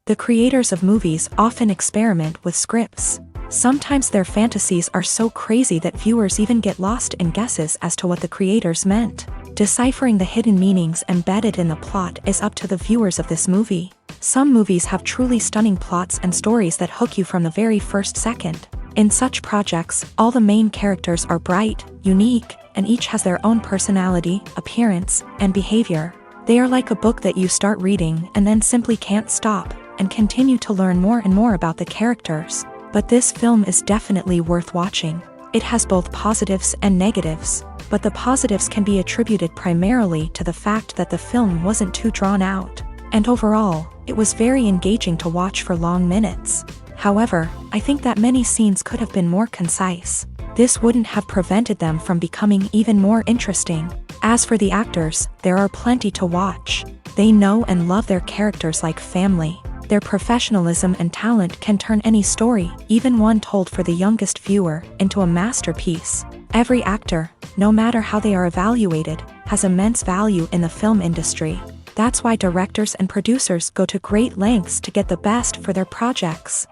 The creators of movies often experiment with scripts. Sometimes their fantasies are so crazy that viewers even get lost in guesses as to what the creators meant. Deciphering the hidden meanings embedded in the plot is up to the viewers of this movie. Some movies have truly stunning plots and stories that hook you from the very first second. In such projects, all the main characters are bright, unique, and each has their own personality, appearance, and behavior. They are like a book that you start reading and then simply can't stop, and continue to learn more and more about the characters. But this film is definitely worth watching. It has both positives and negatives, but the positives can be attributed primarily to the fact that the film wasn't too drawn out, and overall, it was very engaging to watch for long minutes. However, I think that many scenes could have been more concise. This wouldn't have prevented them from becoming even more interesting. As for the actors, there are plenty to watch. They know and love their characters like family. Their professionalism and talent can turn any story, even one told for the youngest viewer, into a masterpiece. Every actor, no matter how they are evaluated, has immense value in the film industry. That's why directors and producers go to great lengths to get the best for their projects.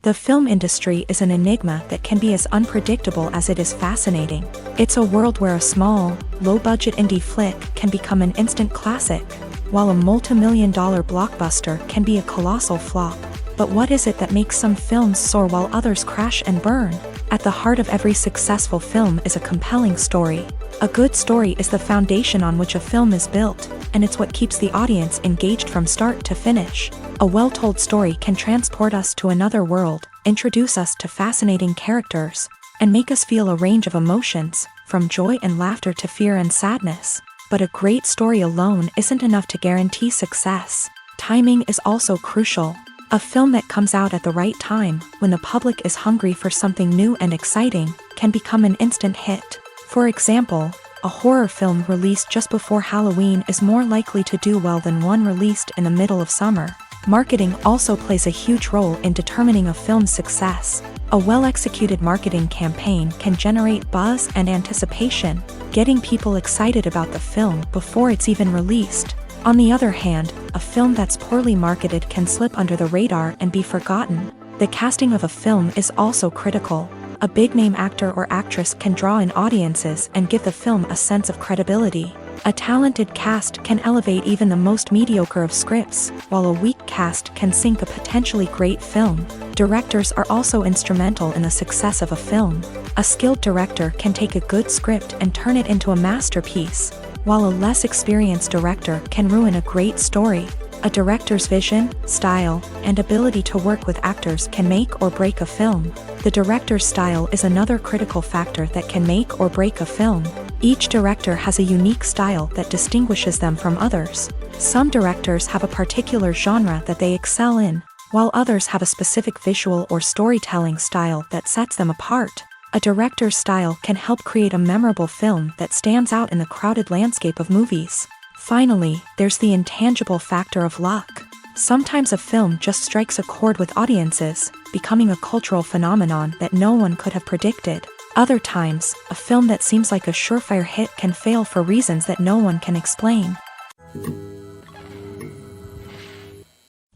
The film industry is an enigma that can be as unpredictable as it is fascinating. It's a world where a small, low-budget indie flick can become an instant classic, while a multi-million-dollar blockbuster can be a colossal flop. But what is it that makes some films soar while others crash and burn? At the heart of every successful film is a compelling story. A good story is the foundation on which a film is built, and it's what keeps the audience engaged from start to finish. A well-told story can transport us to another world, introduce us to fascinating characters, and make us feel a range of emotions, from joy and laughter to fear and sadness. But a great story alone isn't enough to guarantee success. Timing is also crucial. A film that comes out at the right time, when the public is hungry for something new and exciting, can become an instant hit. For example, a horror film released just before Halloween is more likely to do well than one released in the middle of summer. Marketing also plays a huge role in determining a film's success. A well-executed marketing campaign can generate buzz and anticipation, getting people excited about the film before it's even released. On the other hand, a film that's poorly marketed can slip under the radar and be forgotten. The casting of a film is also critical. A big-name actor or actress can draw in audiences and give the film a sense of credibility. A talented cast can elevate even the most mediocre of scripts, while a weak cast can sink a potentially great film. Directors are also instrumental in the success of a film. A skilled director can take a good script and turn it into a masterpiece, while a less experienced director can ruin a great story. A director's vision, style, and ability to work with actors can make or break a film. The director's style is another critical factor that can make or break a film. Each director has a unique style that distinguishes them from others. Some directors have a particular genre that they excel in, while others have a specific visual or storytelling style that sets them apart. A director's style can help create a memorable film that stands out in the crowded landscape of movies. Finally, there's the intangible factor of luck. Sometimes a film just strikes a chord with audiences, becoming a cultural phenomenon that no one could have predicted. Other times, a film that seems like a surefire hit can fail for reasons that no one can explain.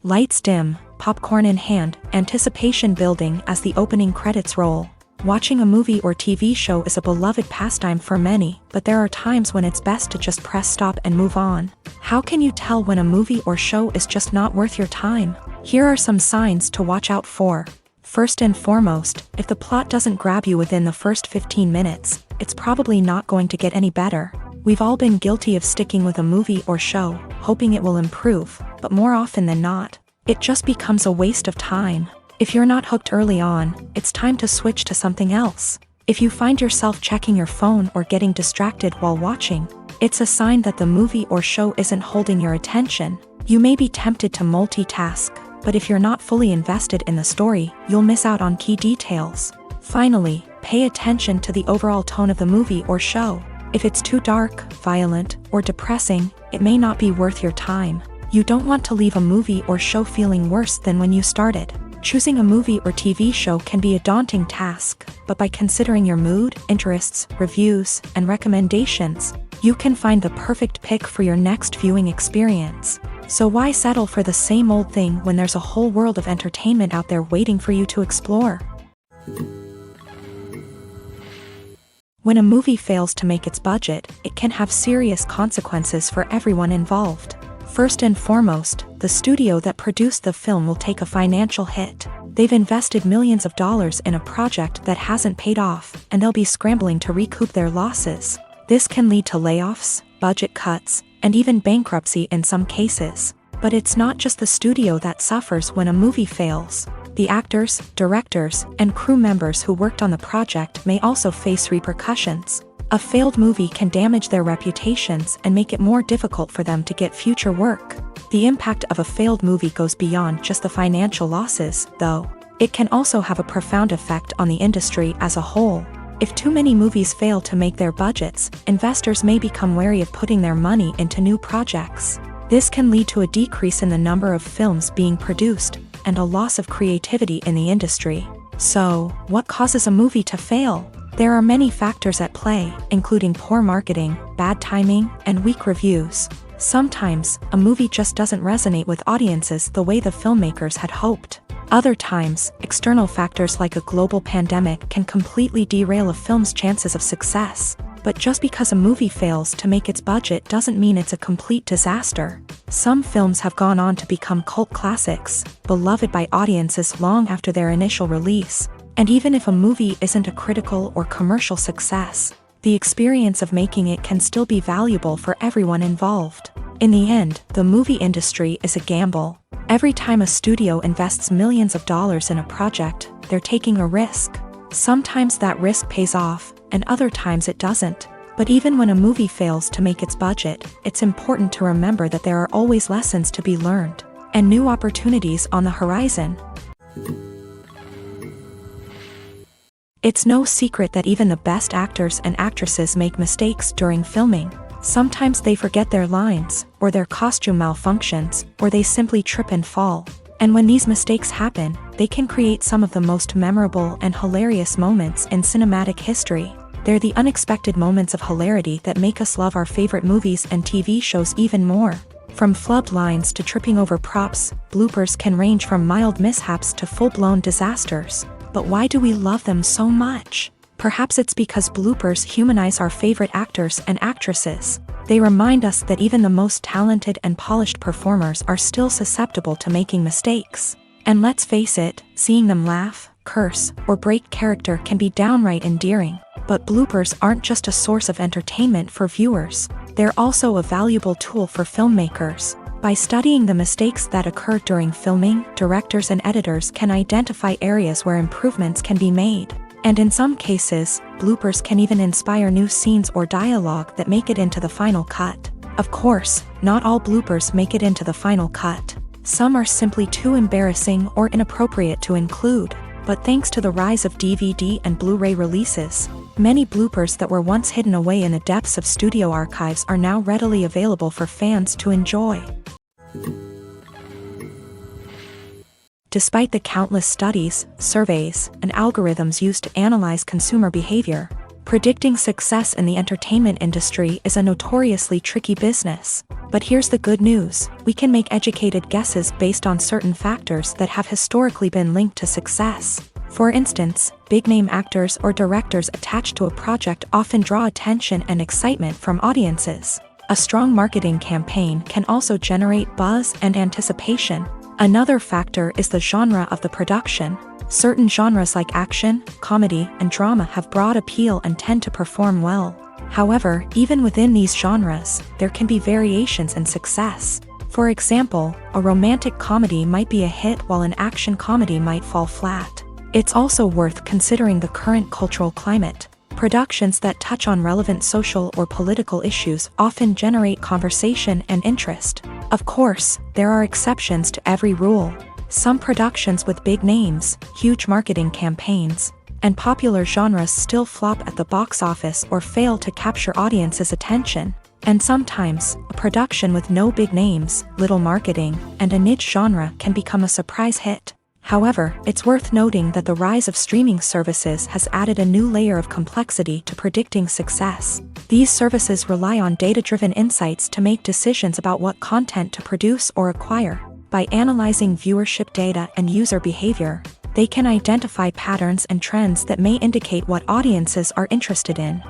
Lights dim, popcorn in hand, anticipation building as the opening credits roll. Watching a movie or TV show is a beloved pastime for many, but there are times when it's best to just press stop and move on. How can you tell when a movie or show is just not worth your time? Here are some signs to watch out for. First and foremost, if the plot doesn't grab you within the first 15 minutes, it's probably not going to get any better. We've all been guilty of sticking with a movie or show, hoping it will improve, but more often than not, it just becomes a waste of time. If you're not hooked early on, it's time to switch to something else. If you find yourself checking your phone or getting distracted while watching, it's a sign that the movie or show isn't holding your attention. You may be tempted to multitask, but if you're not fully invested in the story, you'll miss out on key details. Finally, pay attention to the overall tone of the movie or show. If it's too dark, violent, or depressing, it may not be worth your time. You don't want to leave a movie or show feeling worse than when you started. Choosing a movie or TV show can be a daunting task, but by considering your mood, interests, reviews, and recommendations, you can find the perfect pick for your next viewing experience. So why settle for the same old thing when there's a whole world of entertainment out there waiting for you to explore? When a movie fails to make its budget, it can have serious consequences for everyone involved. First and foremost, the studio that produced the film will take a financial hit. They've invested millions of dollars in a project that hasn't paid off, and they'll be scrambling to recoup their losses. This can lead to layoffs, budget cuts, and even bankruptcy in some cases. But it's not just the studio that suffers when a movie fails. The actors, directors, and crew members who worked on the project may also face repercussions. A failed movie can damage their reputations and make it more difficult for them to get future work. The impact of a failed movie goes beyond just the financial losses, though. It can also have a profound effect on the industry as a whole. If too many movies fail to make their budgets, investors may become wary of putting their money into new projects. This can lead to a decrease in the number of films being produced, and a loss of creativity in the industry. So, what causes a movie to fail? There are many factors at play, including poor marketing, bad timing, and weak reviews. Sometimes, a movie just doesn't resonate with audiences the way the filmmakers had hoped. Other times, external factors like a global pandemic can completely derail a film's chances of success. But just because a movie fails to make its budget doesn't mean it's a complete disaster. Some films have gone on to become cult classics, beloved by audiences long after their initial release. And even if a movie isn't a critical or commercial success, the experience of making it can still be valuable for everyone involved. In the end, the movie industry is a gamble. Every time a studio invests millions of dollars in a project, they're taking a risk. Sometimes that risk pays off, and other times it doesn't. But even when a movie fails to make its budget, it's important to remember that there are always lessons to be learned, and new opportunities on the horizon. It's no secret that even the best actors and actresses make mistakes during filming. Sometimes they forget their lines, or their costume malfunctions, or they simply trip and fall. And when these mistakes happen, they can create some of the most memorable and hilarious moments in cinematic history. They're the unexpected moments of hilarity that make us love our favorite movies and TV shows even more. From flubbed lines to tripping over props, bloopers can range from mild mishaps to full-blown disasters. But why do we love them so much? Perhaps it's because bloopers humanize our favorite actors and actresses. They remind us that even the most talented and polished performers are still susceptible to making mistakes. And let's face it, seeing them laugh, curse, or break character can be downright endearing. But bloopers aren't just a source of entertainment for viewers. They're also a valuable tool for filmmakers. By studying the mistakes that occur during filming, directors and editors can identify areas where improvements can be made. And in some cases, bloopers can even inspire new scenes or dialogue that make it into the final cut. Of course, not all bloopers make it into the final cut. Some are simply too embarrassing or inappropriate to include. But thanks to the rise of DVD and Blu-ray releases, many bloopers that were once hidden away in the depths of studio archives are now readily available for fans to enjoy. Despite the countless studies, surveys, and algorithms used to analyze consumer behavior, predicting success in the entertainment industry is a notoriously tricky business. But here's the good news: we can make educated guesses based on certain factors that have historically been linked to success. For instance, big-name actors or directors attached to a project often draw attention and excitement from audiences. A strong marketing campaign can also generate buzz and anticipation. Another factor is the genre of the production. Certain genres like action, comedy, and drama have broad appeal and tend to perform well. However, even within these genres, there can be variations in success. For example, a romantic comedy might be a hit while an action comedy might fall flat. It's also worth considering the current cultural climate. Productions that touch on relevant social or political issues often generate conversation and interest. Of course, there are exceptions to every rule. Some productions with big names, huge marketing campaigns, and popular genres still flop at the box office or fail to capture audiences' attention. And sometimes, a production with no big names, little marketing, and a niche genre can become a surprise hit. However, it's worth noting that the rise of streaming services has added a new layer of complexity to predicting success. These services rely on data-driven insights to make decisions about what content to produce or acquire. By analyzing viewership data and user behavior, they can identify patterns and trends that may indicate what audiences are interested in.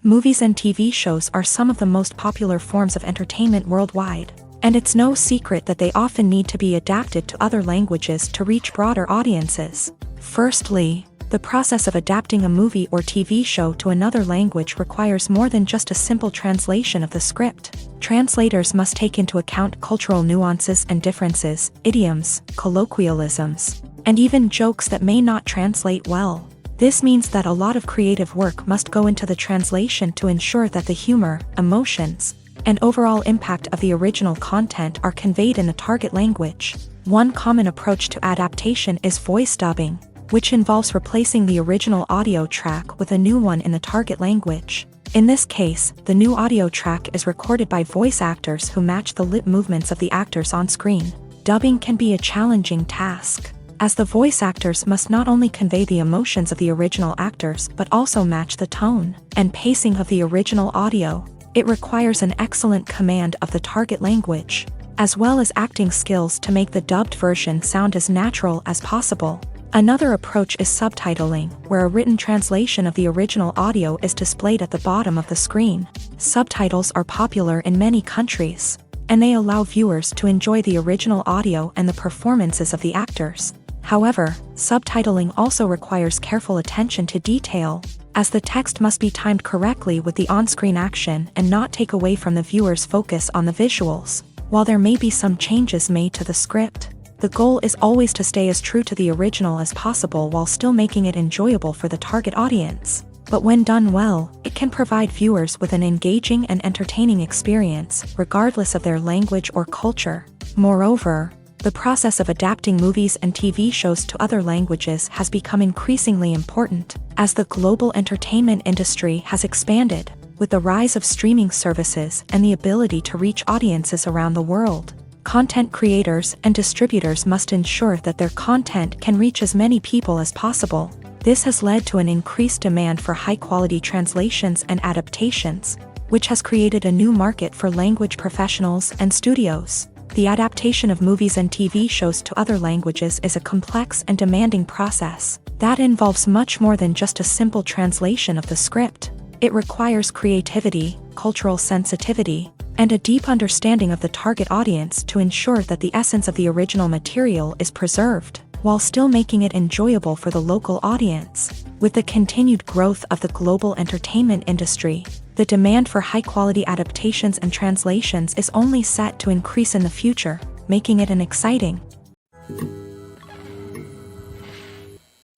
Movies and TV shows are some of the most popular forms of entertainment worldwide, and it's no secret that they often need to be adapted to other languages to reach broader audiences. Firstly, the process of adapting a movie or TV show to another language requires more than just a simple translation of the script. Translators must take into account cultural nuances and differences, idioms, colloquialisms, and even jokes that may not translate well. This means that a lot of creative work must go into the translation to ensure that the humor, emotions, and overall impact of the original content are conveyed in the target language. One common approach to adaptation is voice dubbing, which involves replacing the original audio track with a new one in the target language. In this case, the new audio track is recorded by voice actors who match the lip movements of the actors on screen. Dubbing can be a challenging task, as the voice actors must not only convey the emotions of the original actors but also match the tone and pacing of the original audio. It requires an excellent command of the target language, as well as acting skills to make the dubbed version sound as natural as possible. Another approach is subtitling, where a written translation of the original audio is displayed at the bottom of the screen. Subtitles are popular in many countries, and they allow viewers to enjoy the original audio and the performances of the actors. However, subtitling also requires careful attention to detail, as the text must be timed correctly with the on-screen action and not take away from the viewer's focus on the visuals. While there may be some changes made to the script, the goal is always to stay as true to the original as possible while still making it enjoyable for the target audience. But when done well, it can provide viewers with an engaging and entertaining experience, regardless of their language or culture. Moreover, the process of adapting movies and TV shows to other languages has become increasingly important, as the global entertainment industry has expanded, with the rise of streaming services and the ability to reach audiences around the world. Content creators and distributors must ensure that their content can reach as many people as possible. This has led to an increased demand for high-quality translations and adaptations, which has created a new market for language professionals and studios. The adaptation of movies and TV shows to other languages is a complex and demanding process that involves much more than just a simple translation of the script. It requires creativity, cultural sensitivity, and a deep understanding of the target audience to ensure that the essence of the original material is preserved, while still making it enjoyable for the local audience. With the continued growth of the global entertainment industry, the demand for high-quality adaptations and translations is only set to increase in the future, making it an exciting.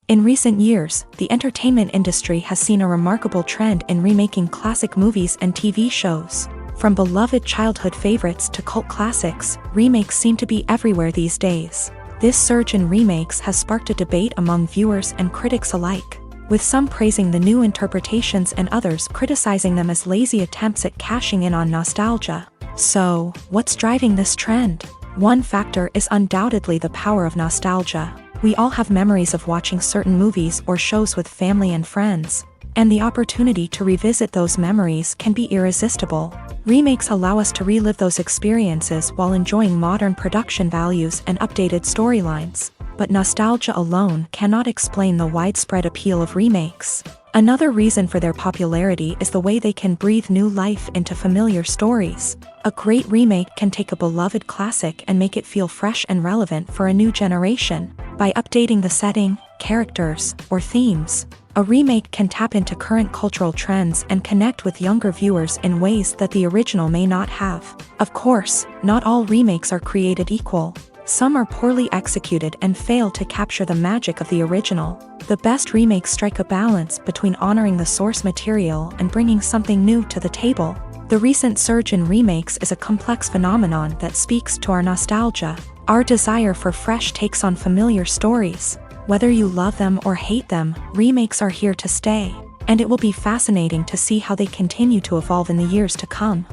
In recent years, the entertainment industry has seen a remarkable trend in remaking classic movies and TV shows. From beloved childhood favorites to cult classics, remakes seem to be everywhere these days. This surge in remakes has sparked a debate among viewers and critics alike, with some praising the new interpretations and others criticizing them as lazy attempts at cashing in on nostalgia. So, what's driving this trend? One factor is undoubtedly the power of nostalgia. We all have memories of watching certain movies or shows with family and friends, and the opportunity to revisit those memories can be irresistible. Remakes allow us to relive those experiences while enjoying modern production values and updated storylines. But nostalgia alone cannot explain the widespread appeal of remakes. Another reason for their popularity is the way they can breathe new life into familiar stories. A great remake can take a beloved classic and make it feel fresh and relevant for a new generation. By updating the setting, characters, or themes, a remake can tap into current cultural trends and connect with younger viewers in ways that the original may not have. Of course, not all remakes are created equal. Some are poorly executed and fail to capture the magic of the original. The best remakes strike a balance between honoring the source material and bringing something new to the table. The recent surge in remakes is a complex phenomenon that speaks to our nostalgia, our desire for fresh takes on familiar stories. Whether you love them or hate them, remakes are here to stay, and it will be fascinating to see how they continue to evolve in the years to come.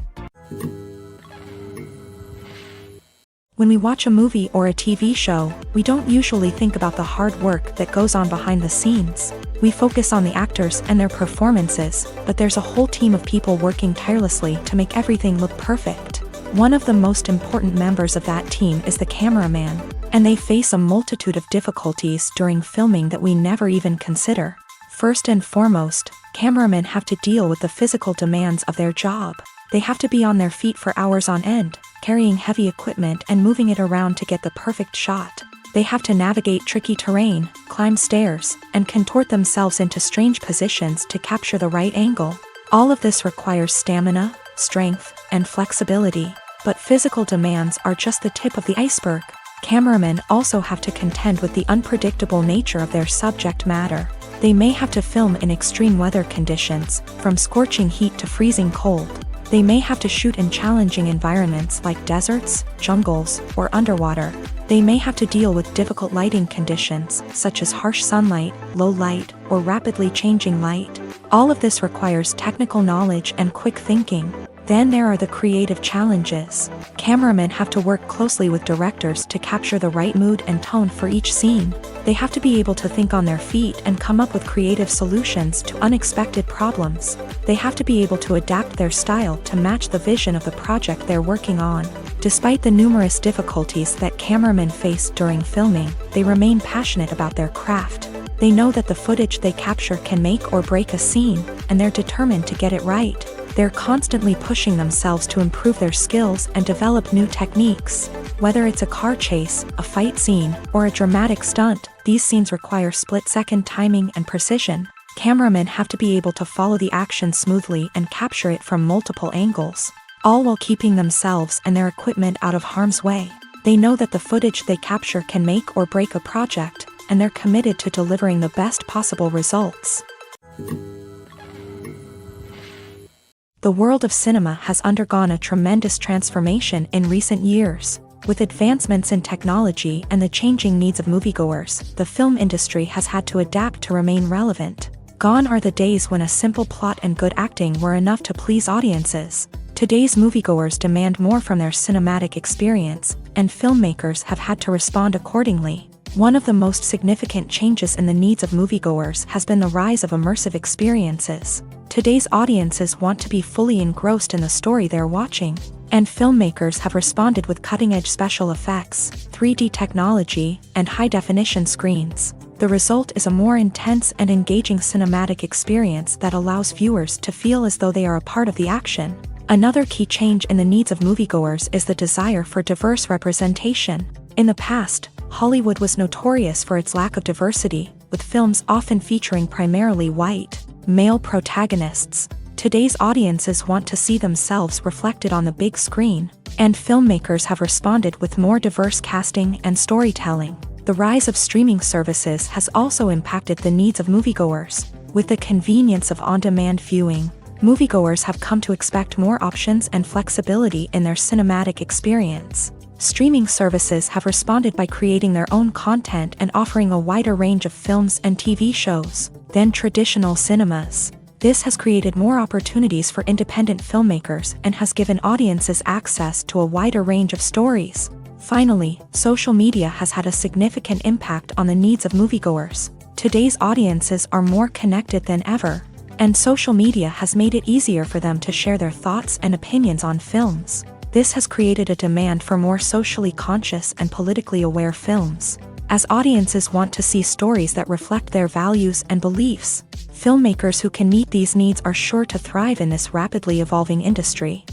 When we watch a movie or a TV show, we don't usually think about the hard work that goes on behind the scenes. We focus on the actors and their performances, but there's a whole team of people working tirelessly to make everything look perfect. One of the most important members of that team is the cameraman, and they face a multitude of difficulties during filming that we never even consider. First and foremost, cameramen have to deal with the physical demands of their job. They have to be on their feet for hours on end, carrying heavy equipment and moving it around to get the perfect shot. They have to navigate tricky terrain, climb stairs, and contort themselves into strange positions to capture the right angle. All of this requires stamina, strength, and flexibility. But physical demands are just the tip of the iceberg. Cameramen also have to contend with the unpredictable nature of their subject matter. They may have to film in extreme weather conditions, from scorching heat to freezing cold. They may have to shoot in challenging environments like deserts, jungles, or underwater. They may have to deal with difficult lighting conditions, such as harsh sunlight, low light, or rapidly changing light. All of this requires technical knowledge and quick thinking. Then there are the creative challenges. Cameramen have to work closely with directors to capture the right mood and tone for each scene. They have to be able to think on their feet and come up with creative solutions to unexpected problems. They have to be able to adapt their style to match the vision of the project they're working on. Despite the numerous difficulties that cameramen face during filming, they remain passionate about their craft. They know that the footage they capture can make or break a scene, and they're determined to get it right. They're constantly pushing themselves to improve their skills and develop new techniques. Whether it's a car chase, a fight scene, or a dramatic stunt, these scenes require split-second timing and precision. Cameramen have to be able to follow the action smoothly and capture it from multiple angles, all while keeping themselves and their equipment out of harm's way. They know that the footage they capture can make or break a project, and they're committed to delivering the best possible results. The world of cinema has undergone a tremendous transformation in recent years. With advancements in technology and the changing needs of moviegoers, the film industry has had to adapt to remain relevant. Gone are the days when a simple plot and good acting were enough to please audiences. Today's moviegoers demand more from their cinematic experience, and filmmakers have had to respond accordingly. One of the most significant changes in the needs of moviegoers has been the rise of immersive experiences. Today's audiences want to be fully engrossed in the story they're watching, and filmmakers have responded with cutting-edge special effects, 3D technology, and high-definition screens. The result is a more intense and engaging cinematic experience that allows viewers to feel as though they are a part of the action. Another key change in the needs of moviegoers is the desire for diverse representation. In the past, Hollywood was notorious for its lack of diversity, with films often featuring primarily white, male protagonists. Today's audiences want to see themselves reflected on the big screen, and filmmakers have responded with more diverse casting and storytelling. The rise of streaming services has also impacted the needs of moviegoers. With the convenience of on-demand viewing, moviegoers have come to expect more options and flexibility in their cinematic experience. Streaming services have responded by creating their own content and offering a wider range of films and TV shows than traditional cinemas. This has created more opportunities for independent filmmakers and has given audiences access to a wider range of stories. Finally, social media has had a significant impact on the needs of moviegoers. Today's audiences are more connected than ever, and social media has made it easier for them to share their thoughts and opinions on films. This has created a demand for more socially conscious and politically aware films. as audiences want to see stories that reflect their values and beliefs. Filmmakers who can meet these needs are sure to thrive in this rapidly evolving industry.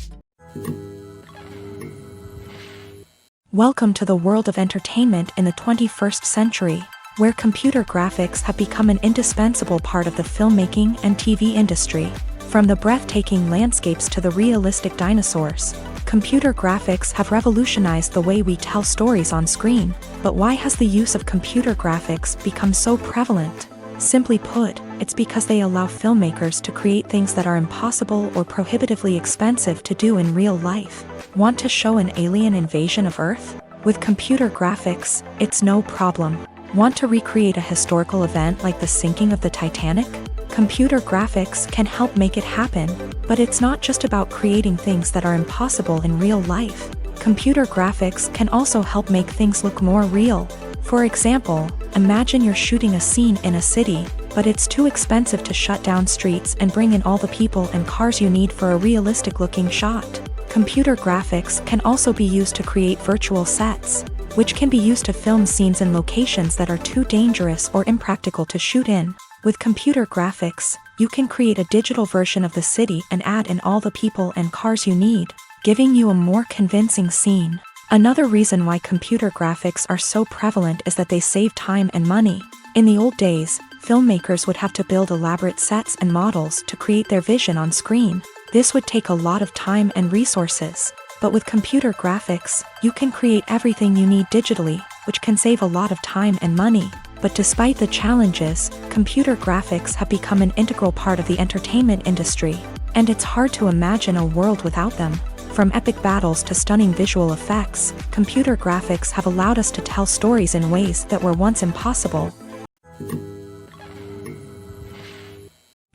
Welcome to the world of entertainment in the 21st century, where computer graphics have become an indispensable part of the filmmaking and TV industry. From the breathtaking landscapes to the realistic dinosaurs, computer graphics have revolutionized the way we tell stories on screen. But why has the use of computer graphics become so prevalent? Simply put, it's because they allow filmmakers to create things that are impossible or prohibitively expensive to do in real life. Want to show an alien invasion of Earth? With computer graphics, it's no problem. Want to recreate a historical event like the sinking of the Titanic? Computer graphics can help make it happen, but it's not just about creating things that are impossible in real life. Computer graphics can also help make things look more real. For example, imagine you're shooting a scene in a city, but it's too expensive to shut down streets and bring in all the people and cars you need for a realistic-looking shot. Computer graphics can also be used to create virtual sets, which can be used to film scenes in locations that are too dangerous or impractical to shoot in. With computer graphics, you can create a digital version of the city and add in all the people and cars you need, giving you a more convincing scene. Another reason why computer graphics are so prevalent is that they save time and money. In the old days, filmmakers would have to build elaborate sets and models to create their vision on screen. This would take a lot of time and resources. But with computer graphics, you can create everything you need digitally, which can save a lot of time and money. But despite the challenges, computer graphics have become an integral part of the entertainment industry, and it's hard to imagine a world without them. From epic battles to stunning visual effects, computer graphics have allowed us to tell stories in ways that were once impossible.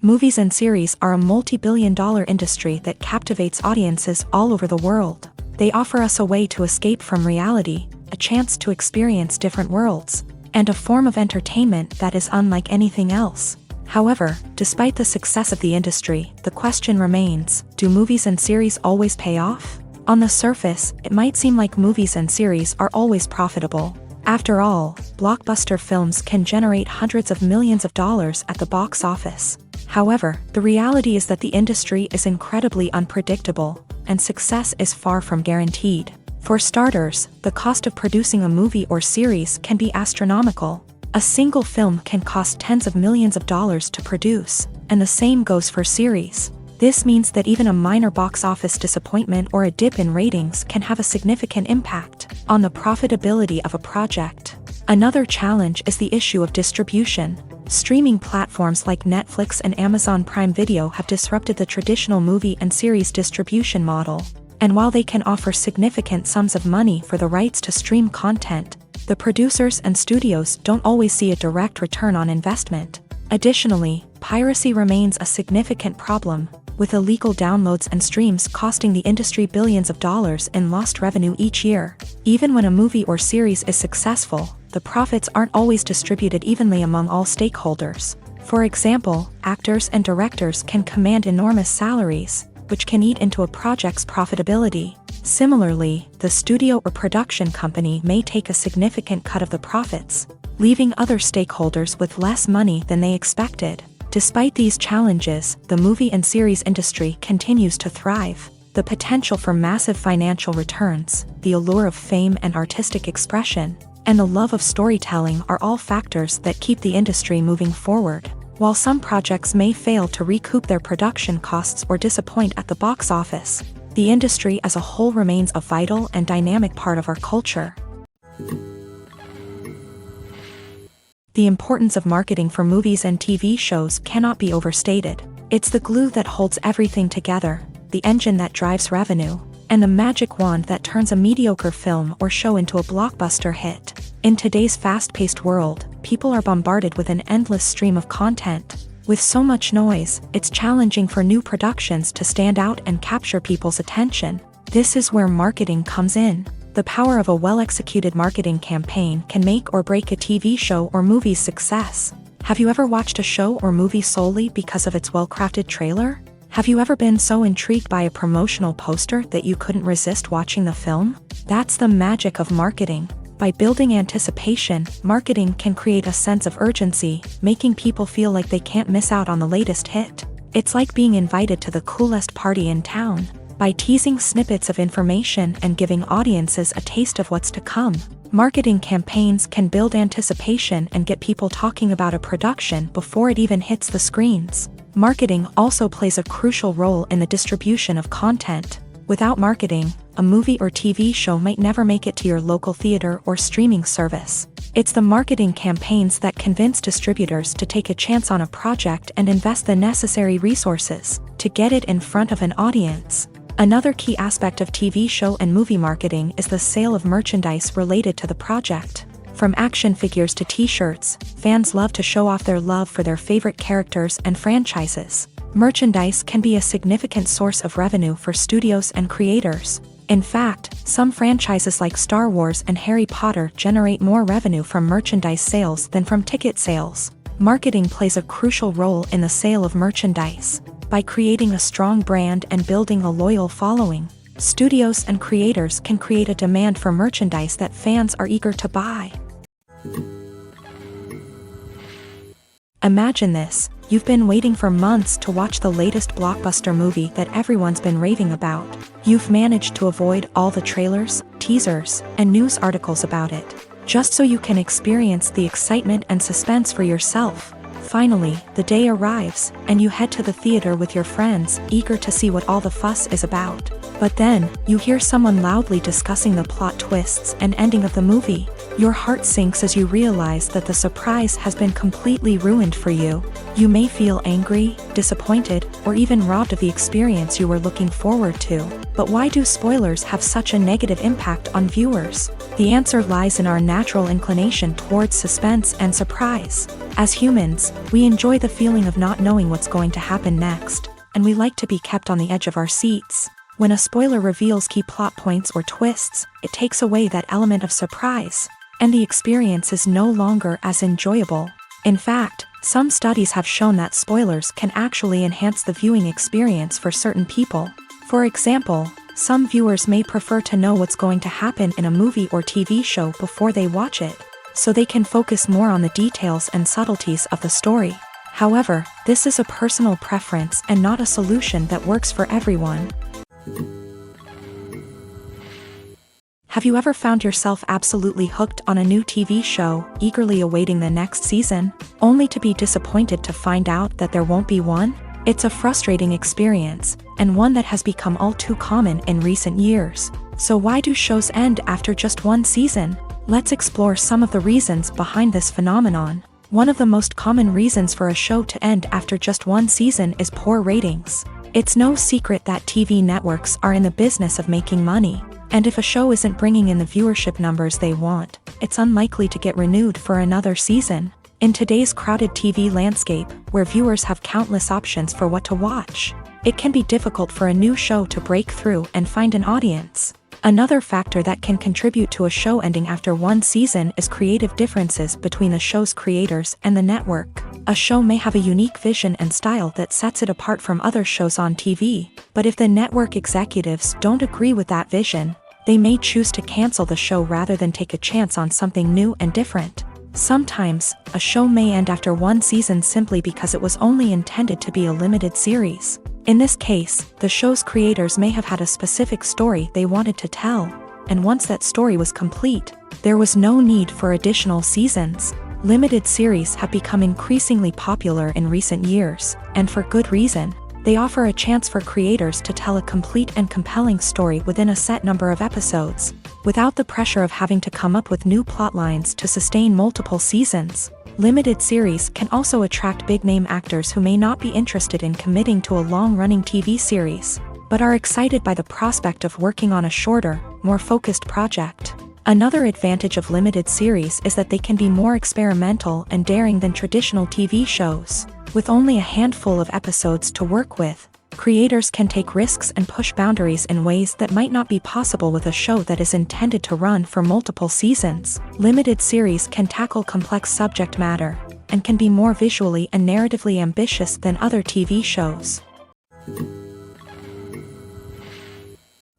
Movies and series are a multi-billion-dollar industry that captivates audiences all over the world. They offer us a way to escape from reality, a chance to experience different worlds, and a form of entertainment that is unlike anything else. However, despite the success of the industry, the question remains, do movies and series always pay off? On the surface, it might seem like movies and series are always profitable. After all, blockbuster films can generate hundreds of millions of dollars at the box office. However, the reality is that the industry is incredibly unpredictable, and success is far from guaranteed. For starters, the cost of producing a movie or series can be astronomical. A single film can cost tens of millions of dollars to produce, and the same goes for series. This means that even a minor box office disappointment or a dip in ratings can have a significant impact on the profitability of a project. Another challenge is the issue of distribution. Streaming platforms like Netflix and Amazon Prime Video have disrupted the traditional movie and series distribution model. And while they can offer significant sums of money for the rights to stream content, the producers and studios don't always see a direct return on investment. Additionally, piracy remains a significant problem, with illegal downloads and streams costing the industry billions of dollars in lost revenue each year. Even when a movie or series is successful, the profits aren't always distributed evenly among all stakeholders. For example, actors and directors can command enormous salaries, which can eat into a project's profitability. Similarly, the studio or production company may take a significant cut of the profits, leaving other stakeholders with less money than they expected. Despite these challenges, the movie and series industry continues to thrive. The potential for massive financial returns, the allure of fame and artistic expression, and the love of storytelling are all factors that keep the industry moving forward. While some projects may fail to recoup their production costs or disappoint at the box office, the industry as a whole remains a vital and dynamic part of our culture. The importance of marketing for movies and TV shows cannot be overstated. It's the glue that holds everything together, the engine that drives revenue, and the magic wand that turns a mediocre film or show into a blockbuster hit. In today's fast-paced world, people are bombarded with an endless stream of content. With so much noise, it's challenging for new productions to stand out and capture people's attention. This is where marketing comes in. The power of a well-executed marketing campaign can make or break a TV show or movie's success. Have you ever watched a show or movie solely because of its well-crafted trailer? Have you ever been so intrigued by a promotional poster that you couldn't resist watching the film? That's the magic of marketing. By building anticipation, marketing can create a sense of urgency, making people feel like they can't miss out on the latest hit. It's like being invited to the coolest party in town. By teasing snippets of information and giving audiences a taste of what's to come, marketing campaigns can build anticipation and get people talking about a production before it even hits the screens. Marketing also plays a crucial role in the distribution of content. Without marketing, a movie or TV show might never make it to your local theater or streaming service. It's the marketing campaigns that convince distributors to take a chance on a project and invest the necessary resources to get it in front of an audience. Another key aspect of TV show and movie marketing is the sale of merchandise related to the project. From action figures to t-shirts, fans love to show off their love for their favorite characters and franchises. Merchandise can be a significant source of revenue for studios and creators. In fact, some franchises like Star Wars and Harry Potter generate more revenue from merchandise sales than from ticket sales. Marketing plays a crucial role in the sale of merchandise. By creating a strong brand and building a loyal following, studios and creators can create a demand for merchandise that fans are eager to buy. Imagine this: you've been waiting for months to watch the latest blockbuster movie that everyone's been raving about. You've managed to avoid all the trailers, teasers, and news articles about it, just so you can experience the excitement and suspense for yourself. Finally, the day arrives, and you head to the theater with your friends, eager to see what all the fuss is about. But then, you hear someone loudly discussing the plot twists and ending of the movie. Your heart sinks as you realize that the surprise has been completely ruined for you. You may feel angry, disappointed, or even robbed of the experience you were looking forward to. But why do spoilers have such a negative impact on viewers? The answer lies in our natural inclination towards suspense and surprise. As humans, we enjoy the feeling of not knowing what's going to happen next, and we like to be kept on the edge of our seats. When a spoiler reveals key plot points or twists, it takes away that element of surprise, and the experience is no longer as enjoyable. In fact, some studies have shown that spoilers can actually enhance the viewing experience for certain people. For example, some viewers may prefer to know what's going to happen in a movie or TV show before they watch it, so they can focus more on the details and subtleties of the story. However, this is a personal preference and not a solution that works for everyone. Have you ever found yourself absolutely hooked on a new TV show, eagerly awaiting the next season, only to be disappointed to find out that there won't be one? It's a frustrating experience, and one that has become all too common in recent years. So why do shows end after just one season? Let's explore some of the reasons behind this phenomenon. One of the most common reasons for a show to end after just one season is poor ratings. It's no secret that TV networks are in the business of making money, and if a show isn't bringing in the viewership numbers they want, it's unlikely to get renewed for another season. In today's crowded TV landscape, where viewers have countless options for what to watch, it can be difficult for a new show to break through and find an audience. Another factor that can contribute to a show ending after one season is creative differences between the show's creators and the network. A show may have a unique vision and style that sets it apart from other shows on TV, but if the network executives don't agree with that vision, they may choose to cancel the show rather than take a chance on something new and different. Sometimes, a show may end after one season simply because it was only intended to be a limited series. In this case, the show's creators may have had a specific story they wanted to tell, and once that story was complete, there was no need for additional seasons. Limited series have become increasingly popular in recent years, and for good reason. They offer a chance for creators to tell a complete and compelling story within a set number of episodes, without the pressure of having to come up with new plotlines to sustain multiple seasons. Limited series can also attract big-name actors who may not be interested in committing to a long-running TV series, but are excited by the prospect of working on a shorter, more focused project. Another advantage of limited series is that they can be more experimental and daring than traditional TV shows. With only a handful of episodes to work with, creators can take risks and push boundaries in ways that might not be possible with a show that is intended to run for multiple seasons. Limited series can tackle complex subject matter, and can be more visually and narratively ambitious than other TV shows.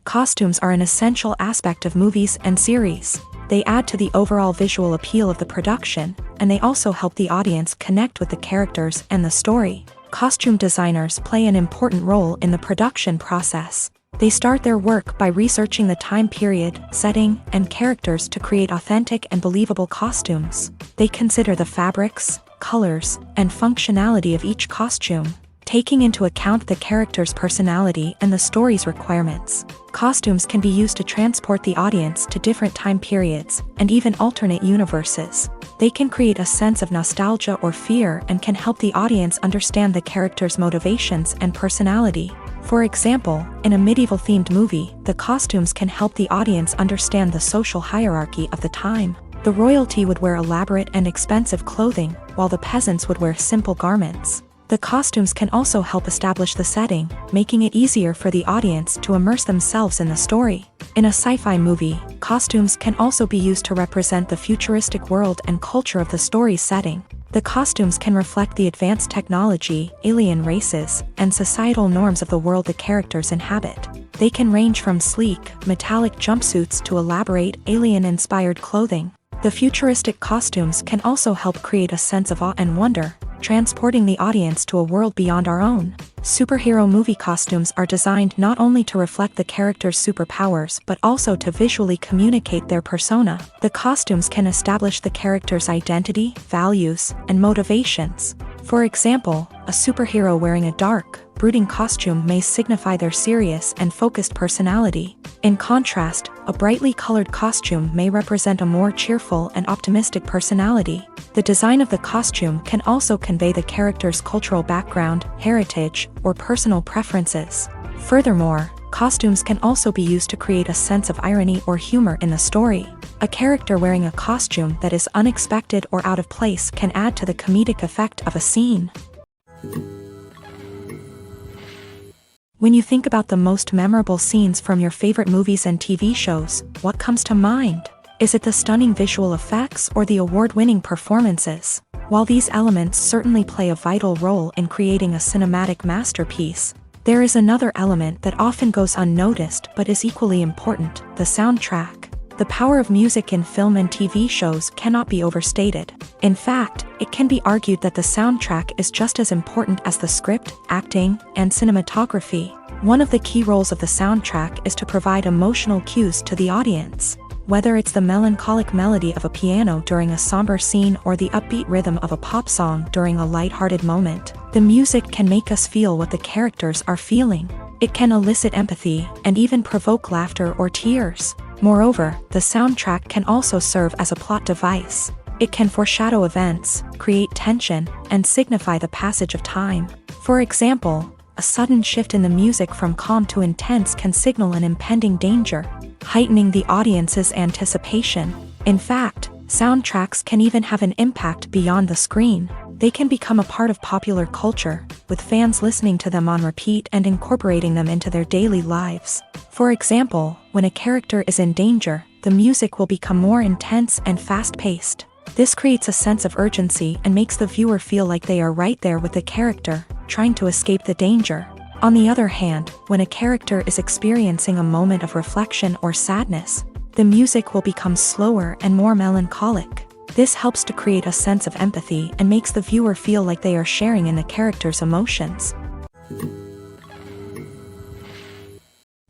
Costumes are an essential aspect of movies and series. They add to the overall visual appeal of the production, and they also help the audience connect with the characters and the story. Costume designers play an important role in the production process. They start their work by researching the time period, setting, and characters to create authentic and believable costumes. They consider the fabrics, colors, and functionality of each costume, taking into account the character's personality and the story's requirements. Costumes can be used to transport the audience to different time periods and even alternate universes. They can create a sense of nostalgia or fear and can help the audience understand the character's motivations and personality. For example, in a medieval-themed movie, the costumes can help the audience understand the social hierarchy of the time. The royalty would wear elaborate and expensive clothing, while the peasants would wear simple garments. The costumes can also help establish the setting, making it easier for the audience to immerse themselves in the story. In a sci-fi movie, costumes can also be used to represent the futuristic world and culture of the story's setting. The costumes can reflect the advanced technology, alien races, and societal norms of the world the characters inhabit. They can range from sleek, metallic jumpsuits to elaborate, alien-inspired clothing. The futuristic costumes can also help create a sense of awe and wonder, transporting the audience to a world beyond our own. Superhero movie costumes are designed not only to reflect the character's superpowers but also to visually communicate their persona. The costumes can establish the character's identity, values, and motivations. For example, a superhero wearing a dark, brooding costume may signify their serious and focused personality. In contrast, a brightly colored costume may represent a more cheerful and optimistic personality. The design of the costume can also convey the character's cultural background, heritage, or personal preferences. Furthermore, costumes can also be used to create a sense of irony or humor in the story. A character wearing a costume that is unexpected or out of place can add to the comedic effect of a scene. When you think about the most memorable scenes from your favorite movies and TV shows, what comes to mind? Is it the stunning visual effects or the award-winning performances? While these elements certainly play a vital role in creating a cinematic masterpiece, there is another element that often goes unnoticed but is equally important: the soundtrack. The power of music in film and TV shows cannot be overstated. In fact, it can be argued that the soundtrack is just as important as the script, acting, and cinematography. One of the key roles of the soundtrack is to provide emotional cues to the audience. Whether it's the melancholic melody of a piano during a somber scene or the upbeat rhythm of a pop song during a lighthearted moment, the music can make us feel what the characters are feeling. It can elicit empathy and even provoke laughter or tears. Moreover, the soundtrack can also serve as a plot device. It can foreshadow events, create tension, and signify the passage of time. For example, a sudden shift in the music from calm to intense can signal an impending danger, heightening the audience's anticipation. In fact, soundtracks can even have an impact beyond the screen. They can become a part of popular culture, with fans listening to them on repeat and incorporating them into their daily lives. For example, when a character is in danger, the music will become more intense and fast-paced. This creates a sense of urgency and makes the viewer feel like they are right there with the character, trying to escape the danger. On the other hand, when a character is experiencing a moment of reflection or sadness, the music will become slower and more melancholic. This helps to create a sense of empathy and makes the viewer feel like they are sharing in the character's emotions.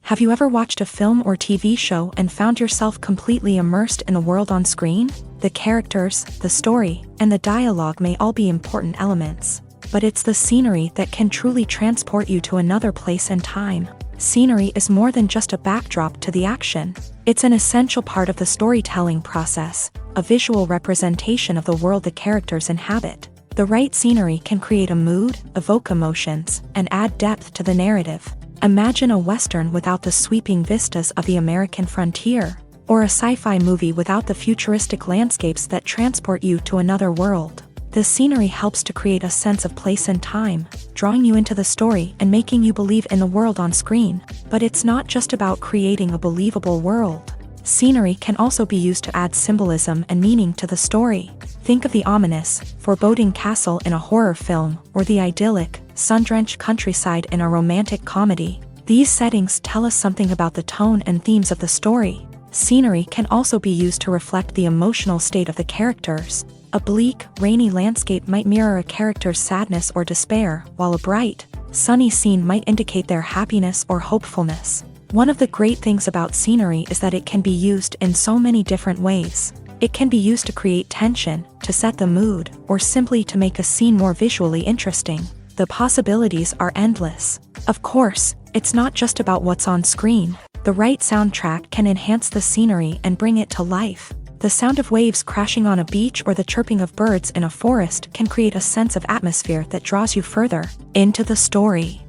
Have you ever watched a film or TV show and found yourself completely immersed in the world on screen? The characters, the story, and the dialogue may all be important elements, but it's the scenery that can truly transport you to another place and time. Scenery is more than just a backdrop to the action. It's an essential part of the storytelling process, a visual representation of the world the characters inhabit. The right scenery can create a mood, evoke emotions, and add depth to the narrative. Imagine a Western without the sweeping vistas of the American frontier, or a sci-fi movie without the futuristic landscapes that transport you to another world. The scenery helps to create a sense of place and time, drawing you into the story and making you believe in the world on screen. But it's not just about creating a believable world. Scenery can also be used to add symbolism and meaning to the story. Think of the ominous, foreboding castle in a horror film, or the idyllic, sun-drenched countryside in a romantic comedy. These settings tell us something about the tone and themes of the story. Scenery can also be used to reflect the emotional state of the characters. A bleak, rainy landscape might mirror a character's sadness or despair, while a bright, sunny scene might indicate their happiness or hopefulness. One of the great things about scenery is that it can be used in so many different ways. It can be used to create tension, to set the mood, or simply to make a scene more visually interesting. The possibilities are endless. Of course, it's not just about what's on screen. The right soundtrack can enhance the scenery and bring it to life. The sound of waves crashing on a beach or the chirping of birds in a forest can create a sense of atmosphere that draws you further into the story.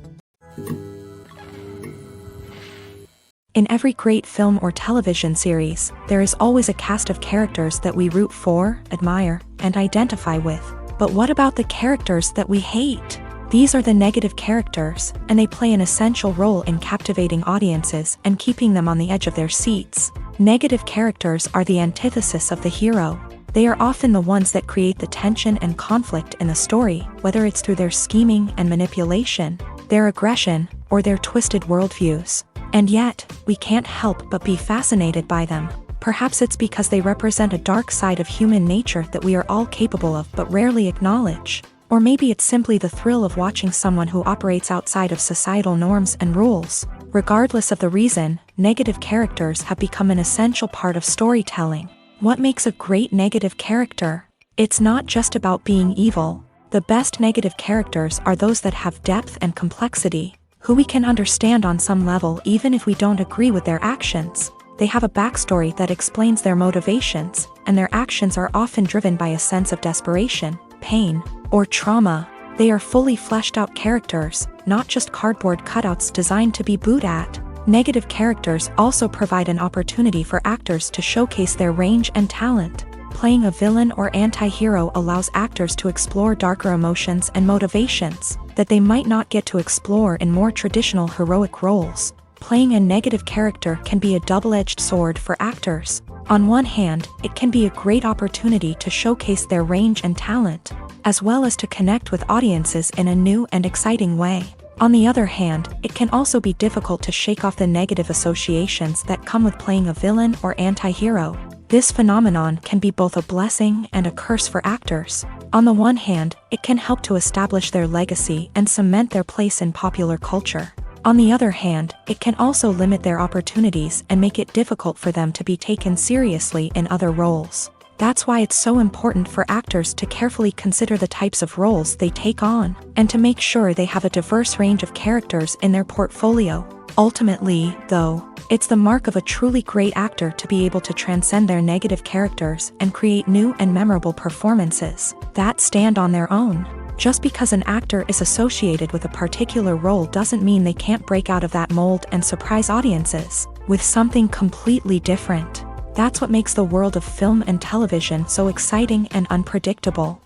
In every great film or television series, there is always a cast of characters that we root for, admire, and identify with. But what about the characters that we hate? These are the negative characters, and they play an essential role in captivating audiences and keeping them on the edge of their seats. Negative characters are the antithesis of the hero. They are often the ones that create the tension and conflict in the story, whether it's through their scheming and manipulation, their aggression, or their twisted worldviews. And yet, we can't help but be fascinated by them. Perhaps it's because they represent a dark side of human nature that we are all capable of but rarely acknowledge. Or maybe it's simply the thrill of watching someone who operates outside of societal norms and rules. Regardless of the reason, negative characters have become an essential part of storytelling. What makes a great negative character? It's not just about being evil. The best negative characters are those that have depth and complexity, who we can understand on some level even if we don't agree with their actions. They have a backstory that explains their motivations, and their actions are often driven by a sense of desperation, pain, or trauma. They are fully fleshed out characters, not just cardboard cutouts designed to be booed at. Negative characters also provide an opportunity for actors to showcase their range and talent. Playing a villain or anti-hero allows actors to explore darker emotions and motivations that they might not get to explore in more traditional heroic roles. Playing a negative character can be a double-edged sword for actors. On one hand, it can be a great opportunity to showcase their range and talent, as well as to connect with audiences in a new and exciting way. On the other hand, it can also be difficult to shake off the negative associations that come with playing a villain or anti-hero. This phenomenon can be both a blessing and a curse for actors. On the one hand, it can help to establish their legacy and cement their place in popular culture. On the other hand, it can also limit their opportunities and make it difficult for them to be taken seriously in other roles. That's why it's so important for actors to carefully consider the types of roles they take on, and to make sure they have a diverse range of characters in their portfolio. Ultimately, though, it's the mark of a truly great actor to be able to transcend their negative characters and create new and memorable performances that stand on their own. Just because an actor is associated with a particular role doesn't mean they can't break out of that mold and surprise audiences with something completely different. That's what makes the world of film and television so exciting and unpredictable.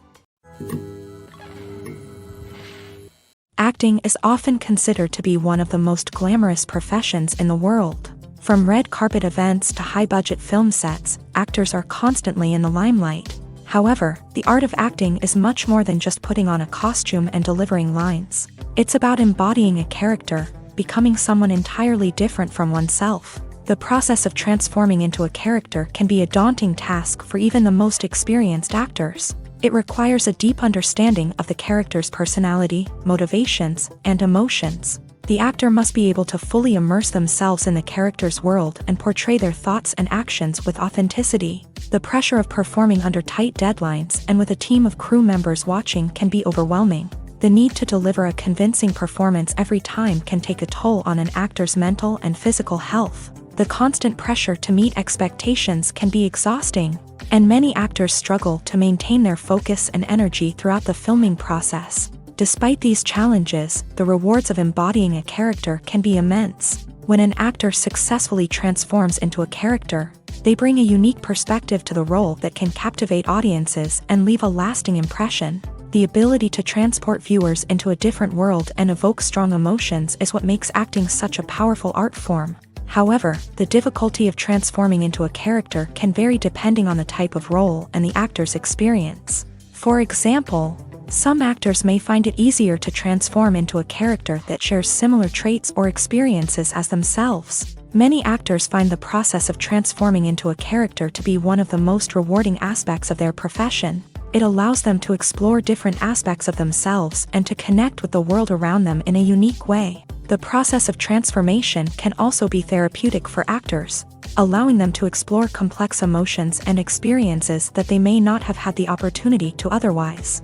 Acting is often considered to be one of the most glamorous professions in the world. From red carpet events to high-budget film sets, actors are constantly in the limelight. However, the art of acting is much more than just putting on a costume and delivering lines. It's about embodying a character, becoming someone entirely different from oneself. The process of transforming into a character can be a daunting task for even the most experienced actors. It requires a deep understanding of the character's personality, motivations, and emotions. The actor must be able to fully immerse themselves in the character's world and portray their thoughts and actions with authenticity. The pressure of performing under tight deadlines and with a team of crew members watching can be overwhelming. The need to deliver a convincing performance every time can take a toll on an actor's mental and physical health. The constant pressure to meet expectations can be exhausting, and many actors struggle to maintain their focus and energy throughout the filming process. Despite these challenges, the rewards of embodying a character can be immense. When an actor successfully transforms into a character, they bring a unique perspective to the role that can captivate audiences and leave a lasting impression. The ability to transport viewers into a different world and evoke strong emotions is what makes acting such a powerful art form. However, the difficulty of transforming into a character can vary depending on the type of role and the actor's experience. For example, some actors may find it easier to transform into a character that shares similar traits or experiences as themselves, Many actors find the process of transforming into a character to be one of the most rewarding aspects of their profession. It allows them to explore different aspects of themselves and to connect with the world around them in a unique way. The process of transformation can also be therapeutic for actors, allowing them to explore complex emotions and experiences that they may not have had the opportunity to otherwise.